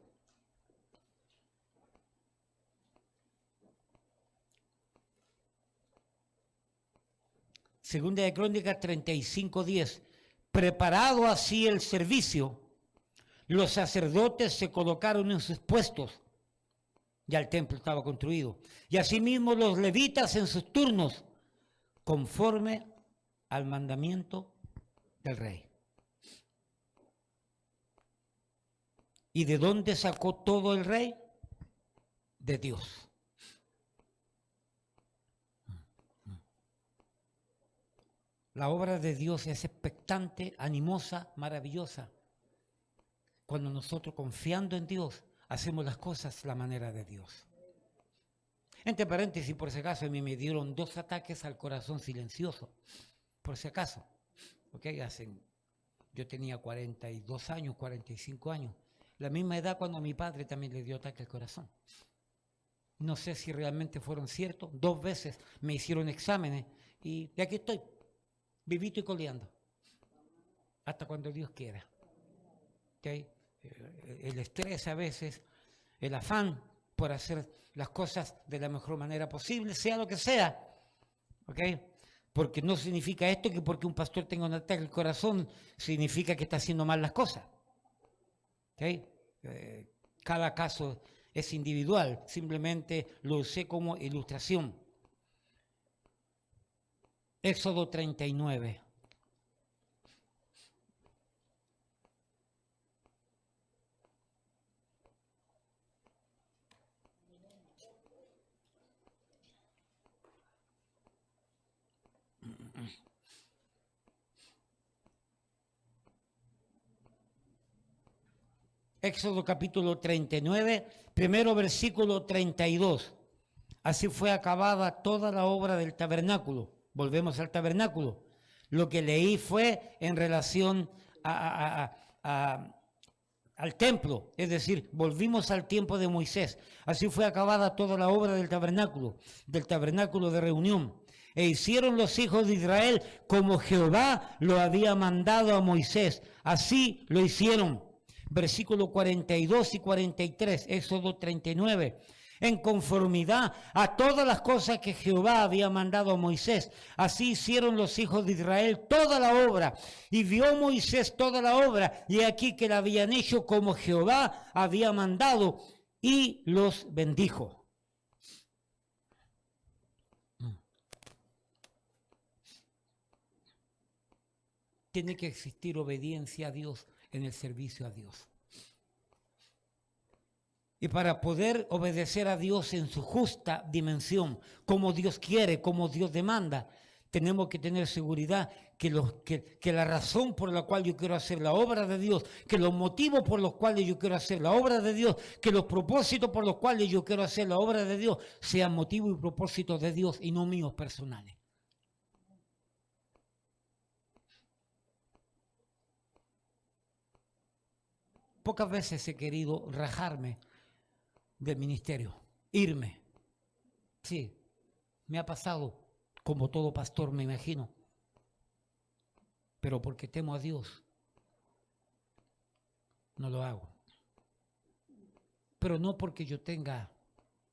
Segunda de Crónicas 35:10. Preparado así el servicio, los sacerdotes se colocaron en sus puestos. Ya el templo estaba construido. Y asimismo los levitas en sus turnos, conforme al mandamiento del rey. ¿Y de dónde sacó todo el rey? De Dios. La obra de Dios es expectante, animosa, maravillosa. Cuando nosotros, confiando en Dios, hacemos las cosas la manera de Dios. Entre paréntesis, por si acaso, a mí me dieron 2 ataques al corazón silencioso. Por si acaso. ¿Okay? Yo tenía 42 años, 45 años. La misma edad cuando a mi padre también le dio ataque al corazón. No sé si realmente fueron ciertos. 2 veces me hicieron exámenes y aquí estoy, vivito y coleando. Hasta cuando Dios quiera. ¿Okay? El estrés a veces, el afán por hacer las cosas de la mejor manera posible, sea lo que sea. ¿Okay? Porque no significa esto que porque un pastor tenga un ataque al corazón, significa que está haciendo mal las cosas. ¿Okay? Cada caso es individual, simplemente lo usé como ilustración. Éxodo 39. Éxodo capítulo 39, primero versículo 32. Así fue acabada toda la obra del tabernáculo. Volvemos al tabernáculo. Lo que leí fue en relación al templo, es decir, volvimos al tiempo de Moisés. Así fue acabada toda la obra del tabernáculo de reunión. E hicieron los hijos de Israel como Jehová lo había mandado a Moisés. Así lo hicieron. Versículo 42 y 43, Éxodo 39. En conformidad a todas las cosas que Jehová había mandado a Moisés, así hicieron los hijos de Israel toda la obra. Y vio Moisés toda la obra, y aquí que la habían hecho como Jehová había mandado, y los bendijo. Tiene que existir obediencia a Dios en el servicio a Dios. Y para poder obedecer a Dios en su justa dimensión, como Dios quiere, como Dios demanda, tenemos que tener seguridad que la razón por la cual yo quiero hacer la obra de Dios, que los motivos por los cuales yo quiero hacer la obra de Dios, que los propósitos por los cuales yo quiero hacer la obra de Dios, sean motivos y propósitos de Dios y no míos personales. Pocas veces he querido rajarme del ministerio, irme. Sí, me ha pasado, como todo pastor me imagino, pero porque temo a Dios, no lo hago. Pero no porque yo tenga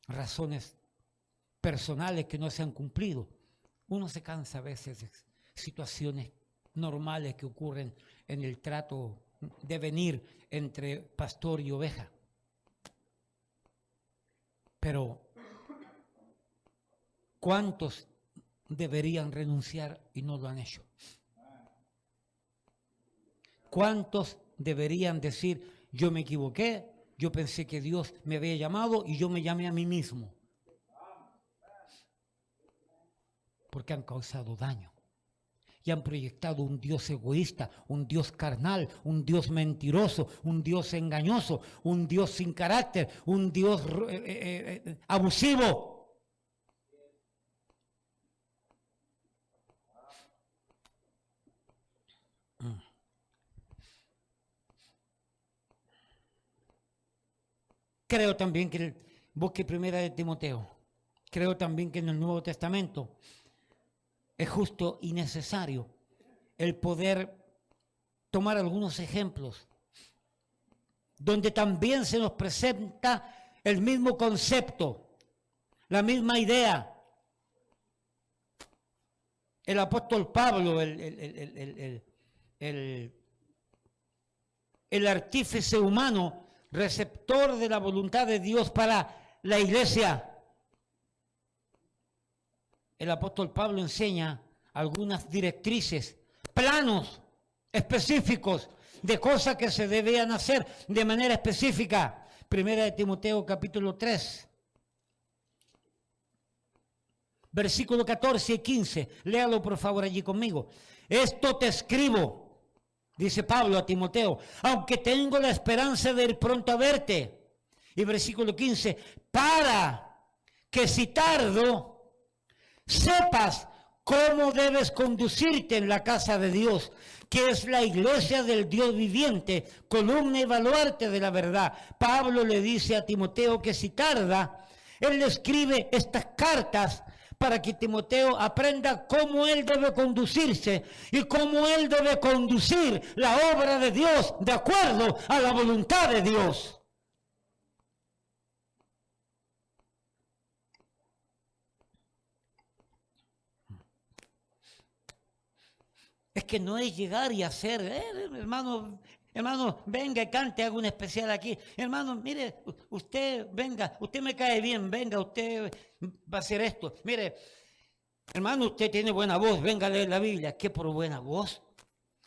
razones personales que no se han cumplido. Uno se cansa a veces de situaciones normales que ocurren en el trato de venir entre pastor y oveja. Pero ¿cuántos deberían renunciar y no lo han hecho? ¿Cuántos deberían decir, yo me equivoqué, yo pensé que Dios me había llamado y yo me llamé a mí mismo? Porque han causado daño. Y han proyectado un Dios egoísta, un Dios carnal, un Dios mentiroso, un Dios engañoso, un Dios sin carácter, un Dios abusivo. Creo también que busque primera de Timoteo. Creo también que en el Nuevo Testamento es justo y necesario el poder tomar algunos ejemplos donde también se nos presenta el mismo concepto, la misma idea. El apóstol Pablo, el artífice humano, receptor de la voluntad de Dios para la iglesia. El apóstol Pablo enseña algunas directrices, planos específicos de cosas que se debían hacer de manera específica. Primera de Timoteo capítulo 3, versículo 14 y 15. Léalo por favor allí conmigo. Esto te escribo, dice Pablo a Timoteo, aunque tengo la esperanza de ir pronto a verte. Y versículo 15, para que si tardo, sepas cómo debes conducirte en la casa de Dios, que es la iglesia del Dios viviente, columna y baluarte de la verdad. Pablo le dice a Timoteo que si tarda, él le escribe estas cartas para que Timoteo aprenda cómo él debe conducirse y cómo él debe conducir la obra de Dios de acuerdo a la voluntad de Dios. Es que no es llegar y hacer, hermano, venga, cante, haga un especial aquí. Hermano, mire, usted venga, usted me cae bien, venga, usted va a hacer esto. Mire, hermano, usted tiene buena voz, venga a leer la Biblia. ¿Qué por buena voz?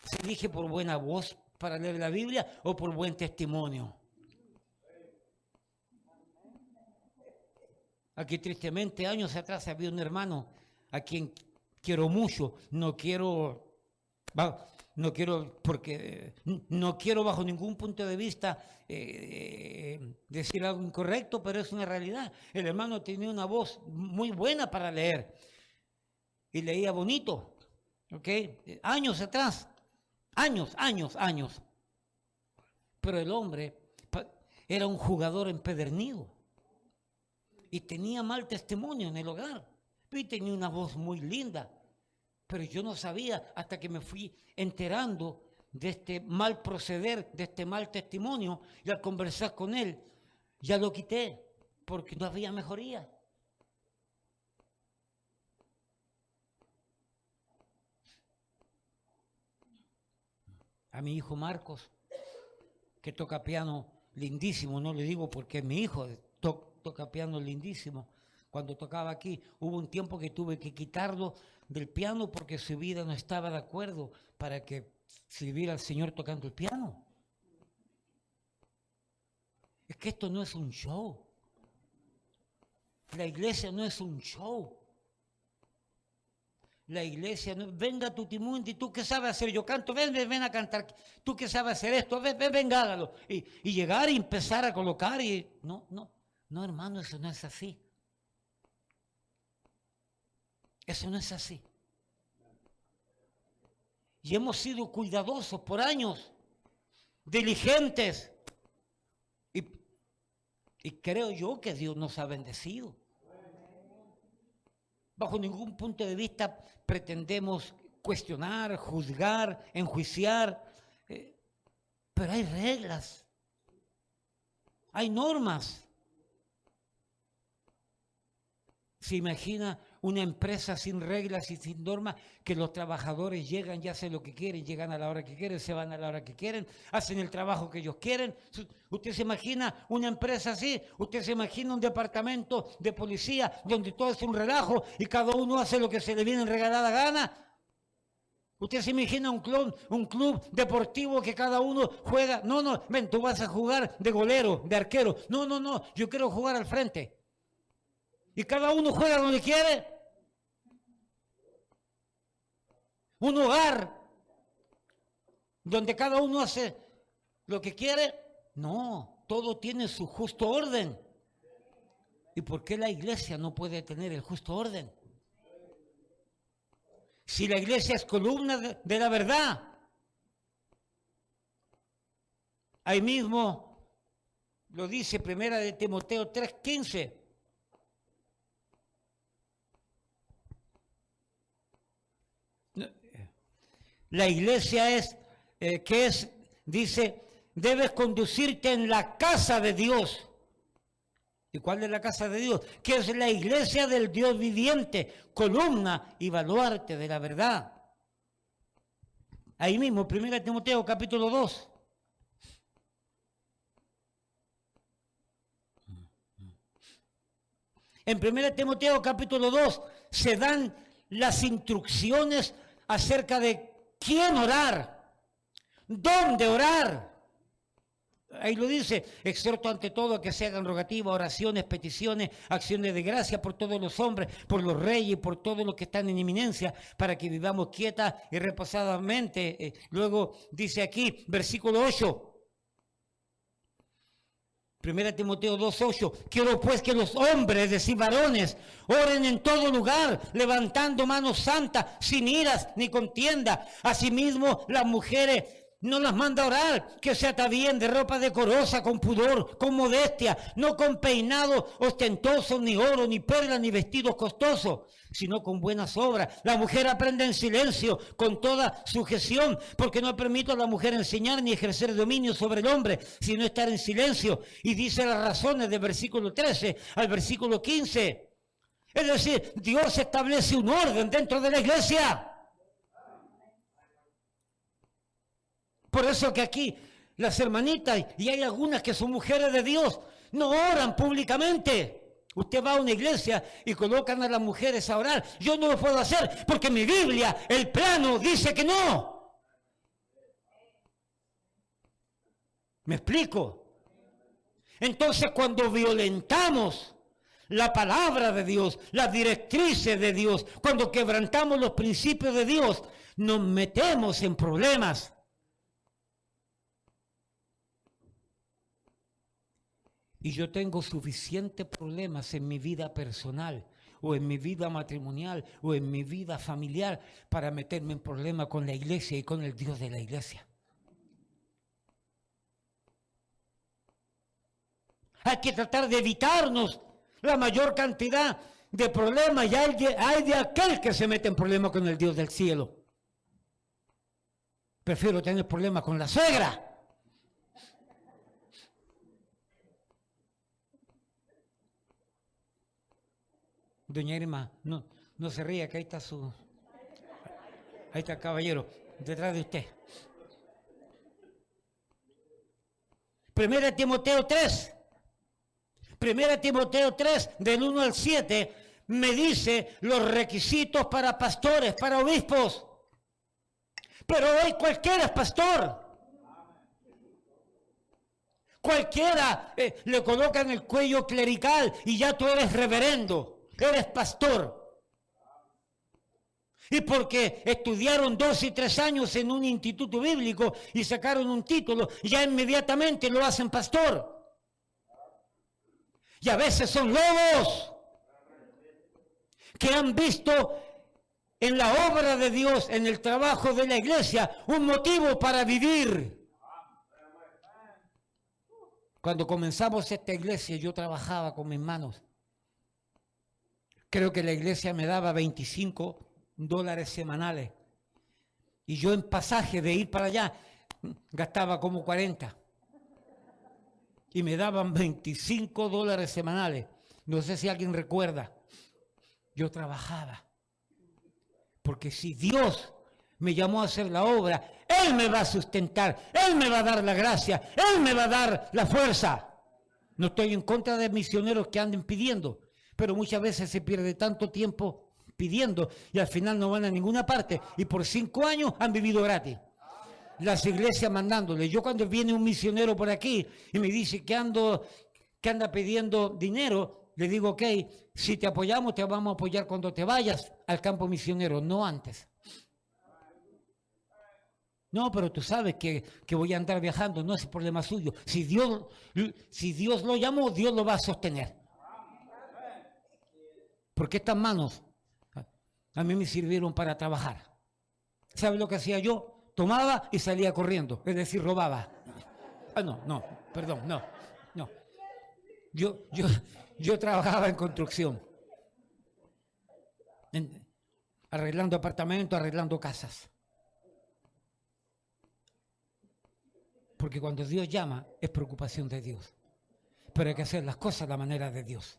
¿Se elige por buena voz para leer la Biblia o por buen testimonio? Aquí tristemente, años atrás había un hermano a quien quiero mucho, no quiero bajo ningún punto de vista decir algo incorrecto, pero es una realidad. El hermano tenía una voz muy buena para leer y leía bonito, ¿ok? Años atrás, años. Pero el hombre era un jugador empedernido y tenía mal testimonio en el hogar y tenía una voz muy linda. Pero yo no sabía hasta que me fui enterando de este mal proceder, de este mal testimonio, y al conversar con él, ya lo quité, porque no había mejoría. A mi hijo Marcos, que toca piano lindísimo, no le digo porque es mi hijo, toca piano lindísimo. Cuando tocaba aquí, hubo un tiempo que tuve que quitarlo del piano porque su vida no estaba de acuerdo para que sirviera al Señor tocando el piano. Es que esto no es un show. La iglesia no es un show. La iglesia no, venga Tutimundi, tú qué sabes hacer, yo canto, ven a cantar, tú qué sabes hacer esto, venga, hágalo. Y llegar y empezar a colocar y no, hermano, eso no es así. Eso no es así. Y hemos sido cuidadosos por años, diligentes. Y creo yo que Dios nos ha bendecido. Bajo ningún punto de vista pretendemos cuestionar, juzgar, enjuiciar. Pero hay reglas. Hay normas. ¿Se imagina una empresa sin reglas y sin normas que los trabajadores llegan y hacen lo que quieren, llegan a la hora que quieren, se van a la hora que quieren, hacen el trabajo que ellos quieren? ¿Usted se imagina una empresa así? ¿Usted se imagina un departamento de policía donde todo es un relajo y cada uno hace lo que se le viene en regalada gana? ¿Usted se imagina un club deportivo que cada uno juega? No, ven, tú vas a jugar de golero, de arquero. No, yo quiero jugar al frente. Y cada uno juega donde quiere. Un hogar donde cada uno hace lo que quiere. No, todo tiene su justo orden. ¿Y por qué la iglesia no puede tener el justo orden? Si la iglesia es columna de la verdad. Ahí mismo lo dice Primera de Timoteo 3:15. La iglesia dice, debes conducirte en la casa de Dios. ¿Y cuál es la casa de Dios? Que es la iglesia del Dios viviente, columna y baluarte de la verdad. Ahí mismo, 1 Timoteo capítulo 2. En 1 Timoteo capítulo 2 se dan las instrucciones acerca de quién orar, dónde orar. Ahí lo dice: exhorto ante todo a que se hagan rogativas, oraciones, peticiones, acciones de gracia por todos los hombres, por los reyes y por todos los que están en inminencia, para que vivamos quieta y reposadamente. Luego dice aquí, versículo 8. 1 Timoteo 2:8, quiero pues que los hombres, es decir, varones, oren en todo lugar, levantando manos santas, sin iras ni contienda. Asimismo, las mujeres no las manda a orar, que se atavíen de ropa decorosa, con pudor, con modestia, no con peinados ostentosos, ni oro, ni perlas, ni vestidos costosos, sino con buenas obras. La mujer aprende en silencio, con toda sujeción, porque no permito a la mujer enseñar ni ejercer dominio sobre el hombre, sino estar en silencio. Y dice las razones del versículo 13 al versículo 15. Es decir, Dios establece un orden dentro de la iglesia. Por eso que aquí las hermanitas, y hay algunas que son mujeres de Dios, no oran públicamente. Usted va a una iglesia y colocan a las mujeres a orar. Yo no lo puedo hacer porque mi Biblia, el plano, dice que no. ¿Me explico? Entonces, cuando violentamos la palabra de Dios, las directrices de Dios, cuando quebrantamos los principios de Dios, nos metemos en problemas. Y yo tengo suficientes problemas en mi vida personal, o en mi vida matrimonial, o en mi vida familiar, para meterme en problemas con la iglesia y con el Dios de la iglesia. Hay que tratar de evitarnos la mayor cantidad de problemas, y hay de aquel que se mete en problemas con el Dios del cielo. Prefiero tener problemas con la suegra. Doña Irma, no se ría, que ahí está ahí está el caballero, detrás de usted. 1 Timoteo 3, del 1 al 7, me dice los requisitos para pastores, para obispos. Pero hoy cualquiera es pastor. Cualquiera le colocan el cuello clerical y ya tú eres reverendo. Eres pastor. Y porque estudiaron 2 y 3 años en un instituto bíblico y sacaron un título, ya inmediatamente lo hacen pastor. Y a veces son lobos que han visto en la obra de Dios, en el trabajo de la iglesia, un motivo para vivir. Cuando comenzamos esta iglesia, yo trabajaba con mis manos. Creo que la iglesia me daba $25 semanales. Y yo en pasaje de ir para allá gastaba como 40. Y me daban $25 semanales. No sé si alguien recuerda. Yo trabajaba. Porque si Dios me llamó a hacer la obra, Él me va a sustentar, Él me va a dar la gracia, Él me va a dar la fuerza. No estoy en contra de misioneros que anden pidiendo, pero muchas veces se pierde tanto tiempo pidiendo y al final no van a ninguna parte y por 5 años han vivido gratis. Las iglesias mandándole. Yo cuando viene un misionero por aquí y me dice que anda pidiendo dinero, le digo, ok, si te apoyamos, te vamos a apoyar cuando te vayas al campo misionero, no antes. No, pero tú sabes que voy a andar viajando, no es el problema suyo. Si Dios lo llamó, Dios lo va a sostener. Porque estas manos a mí me sirvieron para trabajar. ¿Sabe lo que hacía yo? Tomaba y salía corriendo, es decir, robaba. Perdón. Yo trabajaba en construcción, arreglando apartamentos, arreglando casas. Porque cuando Dios llama, es preocupación de Dios. Pero hay que hacer las cosas a la manera de Dios.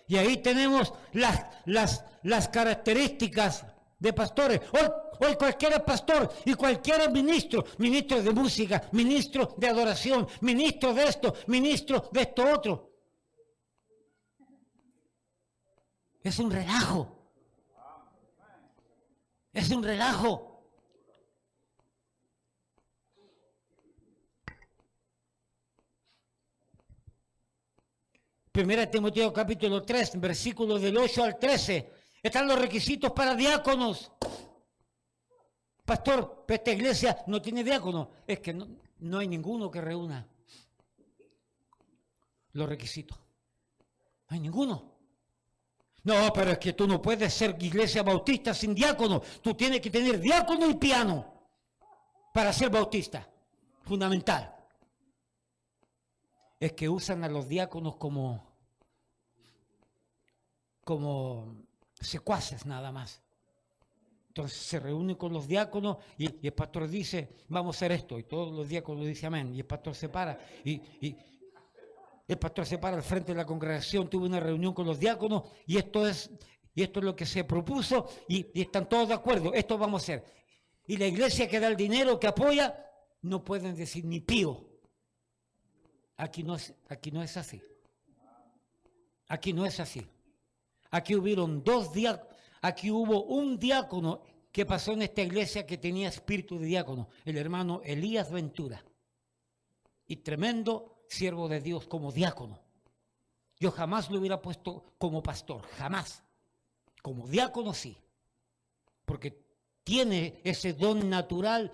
Y ahí tenemos las características de pastores. Hoy cualquiera es pastor y cualquiera es ministro de música, ministro de adoración, ministro de esto otro. Es un relajo. Es un relajo. Primera Timoteo capítulo 3, versículos del 8 al 13. Están los requisitos para diáconos. Pastor, esta iglesia no tiene diácono. Es que no hay ninguno que reúna los requisitos. No hay ninguno. No, pero es que tú no puedes ser iglesia bautista sin diácono. Tú tienes que tener diácono y piano para ser bautista. Fundamental. Es que usan a los diáconos como secuaces nada más. Entonces se reúnen con los diáconos y el pastor dice, vamos a hacer esto. Y todos los diáconos dicen amén. Y el pastor se para. Y el pastor se para al frente de la congregación. Tuve una reunión con los diáconos y esto es lo que se propuso y están todos de acuerdo. Esto vamos a hacer. Y la iglesia que da el dinero, que apoya, no pueden decir ni pío. Aquí no es así. Aquí no es así. Aquí hubo un diácono que pasó en esta iglesia que tenía espíritu de diácono, el hermano Elías Ventura. Y tremendo siervo de Dios como diácono. Yo jamás lo hubiera puesto como pastor, jamás. Como diácono sí. Porque tiene ese don natural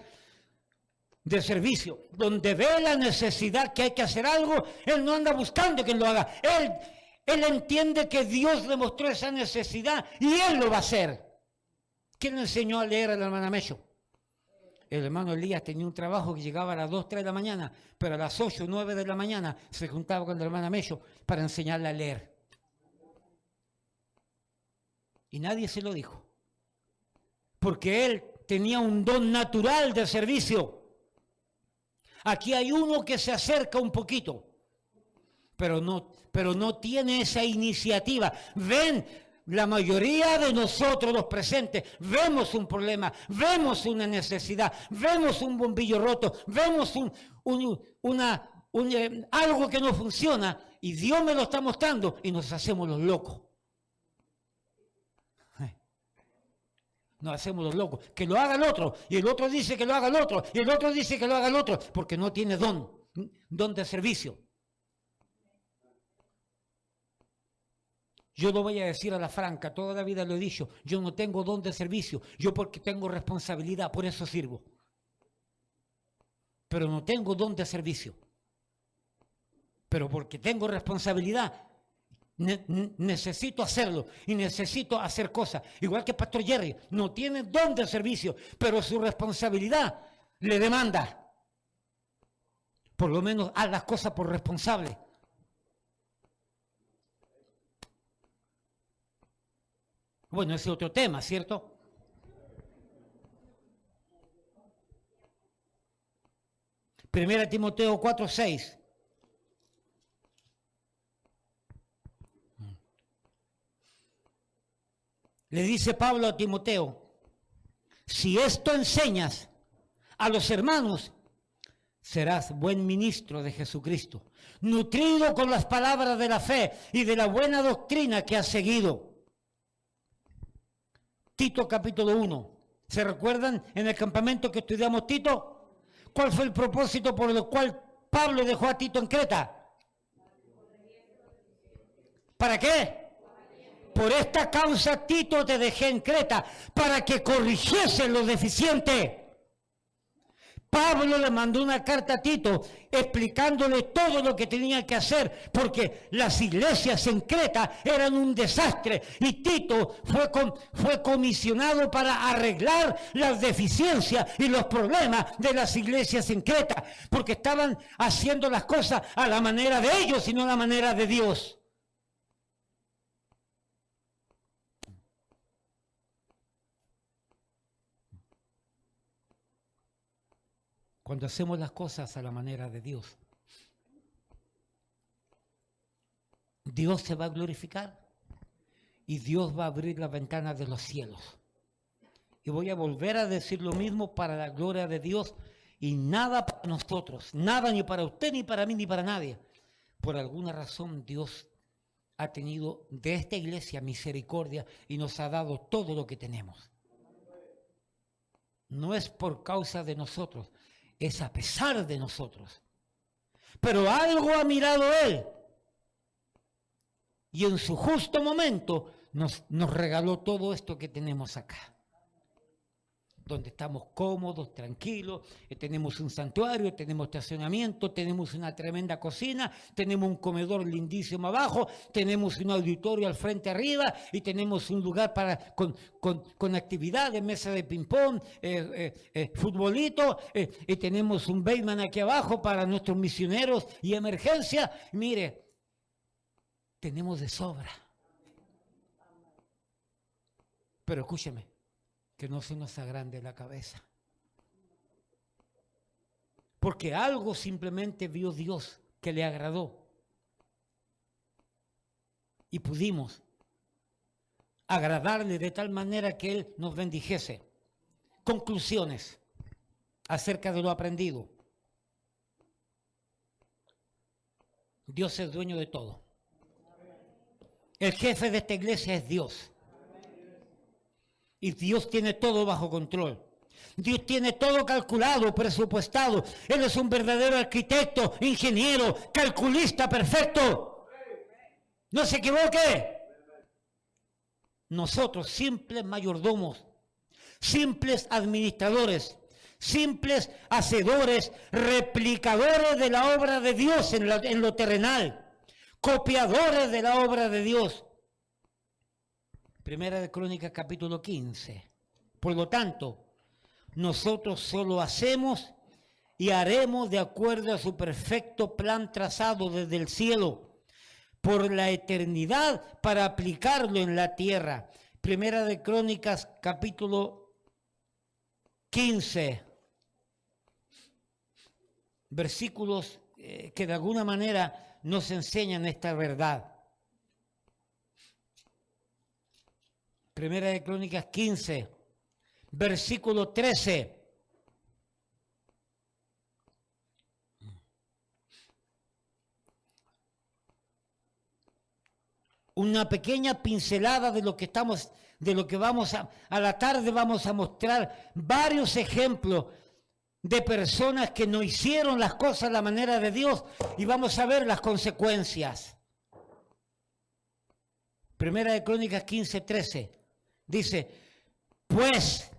de servicio. Donde ve la necesidad que hay que hacer algo, él no anda buscando que lo haga. Él entiende que Dios le mostró esa necesidad y él lo va a hacer. ¿Quién le enseñó a leer a la hermana Mecho? El hermano Elías tenía un trabajo que llegaba a las 2, 3 de la mañana, pero a las 8, 9 de la mañana se juntaba con la hermana Mecho para enseñarle a leer. Y nadie se lo dijo. Porque él tenía un don natural de servicio. Aquí hay uno que se acerca un poquito, pero no tiene esa iniciativa. Ven, la mayoría de nosotros los presentes, vemos un problema, vemos una necesidad, vemos un bombillo roto, vemos algo que no funciona y Dios me lo está mostrando y nos hacemos los locos. Nos hacemos los locos. Que lo haga el otro. Y el otro dice que lo haga el otro. Y el otro dice que lo haga el otro. Porque no tiene don de servicio. Yo lo voy a decir a la franca, toda la vida lo he dicho, yo no tengo don de servicio, yo porque tengo responsabilidad, por eso sirvo. Pero no tengo don de servicio. Pero porque tengo responsabilidad, necesito hacerlo y necesito hacer cosas. Igual que el pastor Jerry, no tiene don de servicio, pero su responsabilidad le demanda. Por lo menos haz las cosas por responsable. Bueno, ese es otro tema, ¿cierto? Primera Timoteo 4:6. Le dice Pablo a Timoteo, si esto enseñas a los hermanos, serás buen ministro de Jesucristo, nutrido con las palabras de la fe y de la buena doctrina que has seguido. Tito capítulo 1. ¿Se recuerdan en el campamento que estudiamos Tito? ¿Cuál fue el propósito por el cual Pablo dejó a Tito en Creta? ¿Para qué? Por esta causa Tito te dejé en Creta, para que corrigiese lo deficiente. Pablo le mandó una carta a Tito explicándole todo lo que tenía que hacer, porque las iglesias en Creta eran un desastre y Tito fue comisionado para arreglar las deficiencias y los problemas de las iglesias en Creta, porque estaban haciendo las cosas a la manera de ellos y no a la manera de Dios. Cuando hacemos las cosas a la manera de Dios, Dios se va a glorificar y Dios va a abrir las ventanas de los cielos. Y voy a volver a decir lo mismo para la gloria de Dios y nada para nosotros, nada ni para usted, ni para mí, ni para nadie. Por alguna razón Dios ha tenido de esta iglesia misericordia y nos ha dado todo lo que tenemos. no es por causa de nosotros, es a pesar de nosotros. Pero algo ha mirado Él y en su justo momento nos regaló todo esto que tenemos acá. Donde estamos cómodos, tranquilos, tenemos un santuario, tenemos estacionamiento, tenemos una tremenda cocina, tenemos un comedor lindísimo abajo, tenemos un auditorio al frente arriba y tenemos un lugar con actividades, mesa de ping-pong, futbolito, y tenemos un basement aquí abajo para nuestros misioneros y emergencia. Mire, tenemos de sobra. Pero escúcheme, que no se nos agrande la cabeza. Porque algo simplemente vio Dios que le agradó. Y pudimos agradarle de tal manera que Él nos bendijese. Conclusiones acerca de lo aprendido. Dios es dueño de todo. El jefe de esta iglesia es Dios. Y Dios tiene todo bajo control. Dios tiene todo calculado, presupuestado. Él es un verdadero arquitecto, ingeniero, calculista perfecto. No se equivoque. Nosotros, simples mayordomos, simples administradores, simples hacedores, replicadores de la obra de Dios en lo terrenal, copiadores de la obra de Dios. Primera de Crónicas, capítulo 15. Por lo tanto, nosotros solo hacemos y haremos de acuerdo a su perfecto plan trazado desde el cielo, por la eternidad, para aplicarlo en la tierra. Primera de Crónicas, capítulo 15. Versículos que de alguna manera nos enseñan esta verdad. Primera de Crónicas 15, versículo 13. Una pequeña pincelada de lo que vamos a la tarde vamos a mostrar varios ejemplos de personas que no hicieron las cosas a la manera de Dios y vamos a ver las consecuencias. Primera de Crónicas 15, 13. Dice, pues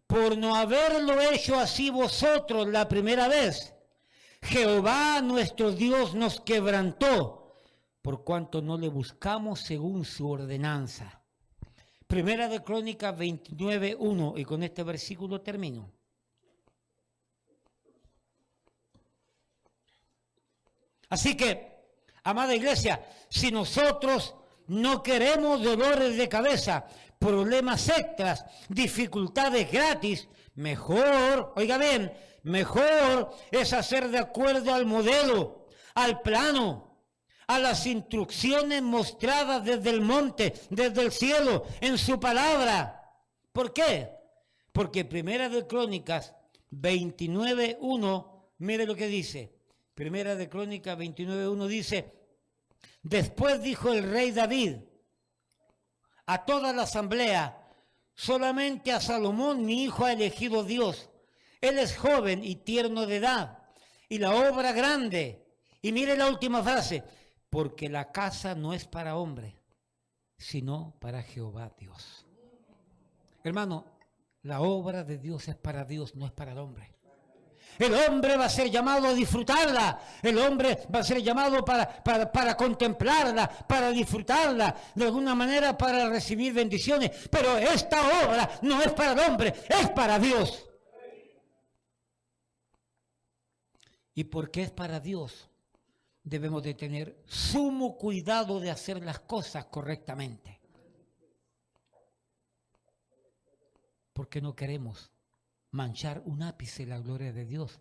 por no haberlo hecho así vosotros la primera vez, Jehová nuestro Dios nos quebrantó, por cuanto no le buscamos según su ordenanza. Primera de Crónicas 29, 1, y con este versículo termino. Así que, amada iglesia, si nosotros no queremos dolores de cabeza, problemas extras, dificultades gratis, mejor, oiga bien, mejor es hacer de acuerdo al modelo, al plano, a las instrucciones mostradas desde el monte, desde el cielo, en su palabra. ¿Por qué? Porque Primera de Crónicas 29:1, mire lo que dice. Primera de Crónicas 29:1 dice, después dijo el rey David a toda la asamblea, solamente a Salomón mi hijo ha elegido Dios. Él es joven y tierno de edad, y la obra grande. Y mire la última frase, porque la casa no es para hombre, sino para Jehová Dios. Hermano, la obra de Dios es para Dios, no es para el hombre. El hombre va a ser llamado a disfrutarla. El hombre va a ser llamado para contemplarla, para disfrutarla, de alguna manera para recibir bendiciones. Pero esta obra no es para el hombre, es para Dios. Y porque es para Dios, debemos de tener sumo cuidado de hacer las cosas correctamente. Porque no queremos manchar un ápice la gloria de Dios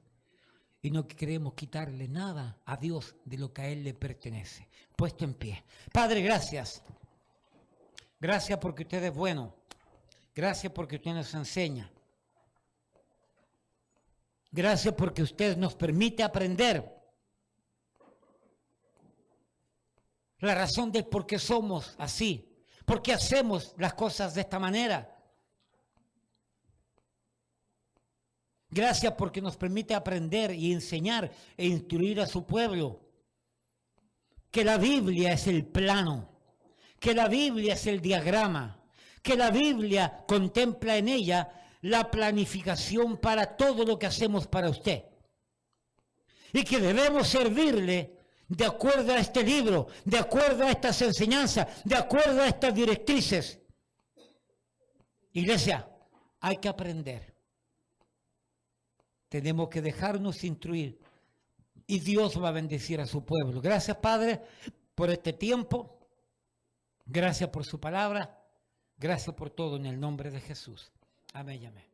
y no queremos quitarle nada a Dios de lo que a Él le pertenece. Puesto en pie. Padre, gracias. Gracias porque usted es bueno. Gracias porque usted nos enseña. Gracias porque usted nos permite aprender la razón de por qué somos así, por qué hacemos las cosas de esta manera. Gracias porque nos permite aprender y enseñar e instruir a su pueblo. Que la Biblia es el plano, que la Biblia es el diagrama, que la Biblia contempla en ella la planificación para todo lo que hacemos para usted. Y que debemos servirle de acuerdo a este libro, de acuerdo a estas enseñanzas, de acuerdo a estas directrices. Iglesia, hay que aprender. Tenemos que dejarnos instruir. Y Dios va a bendecir a su pueblo. Gracias, Padre, por este tiempo. Gracias por su palabra. Gracias por todo en el nombre de Jesús. Amén y amén.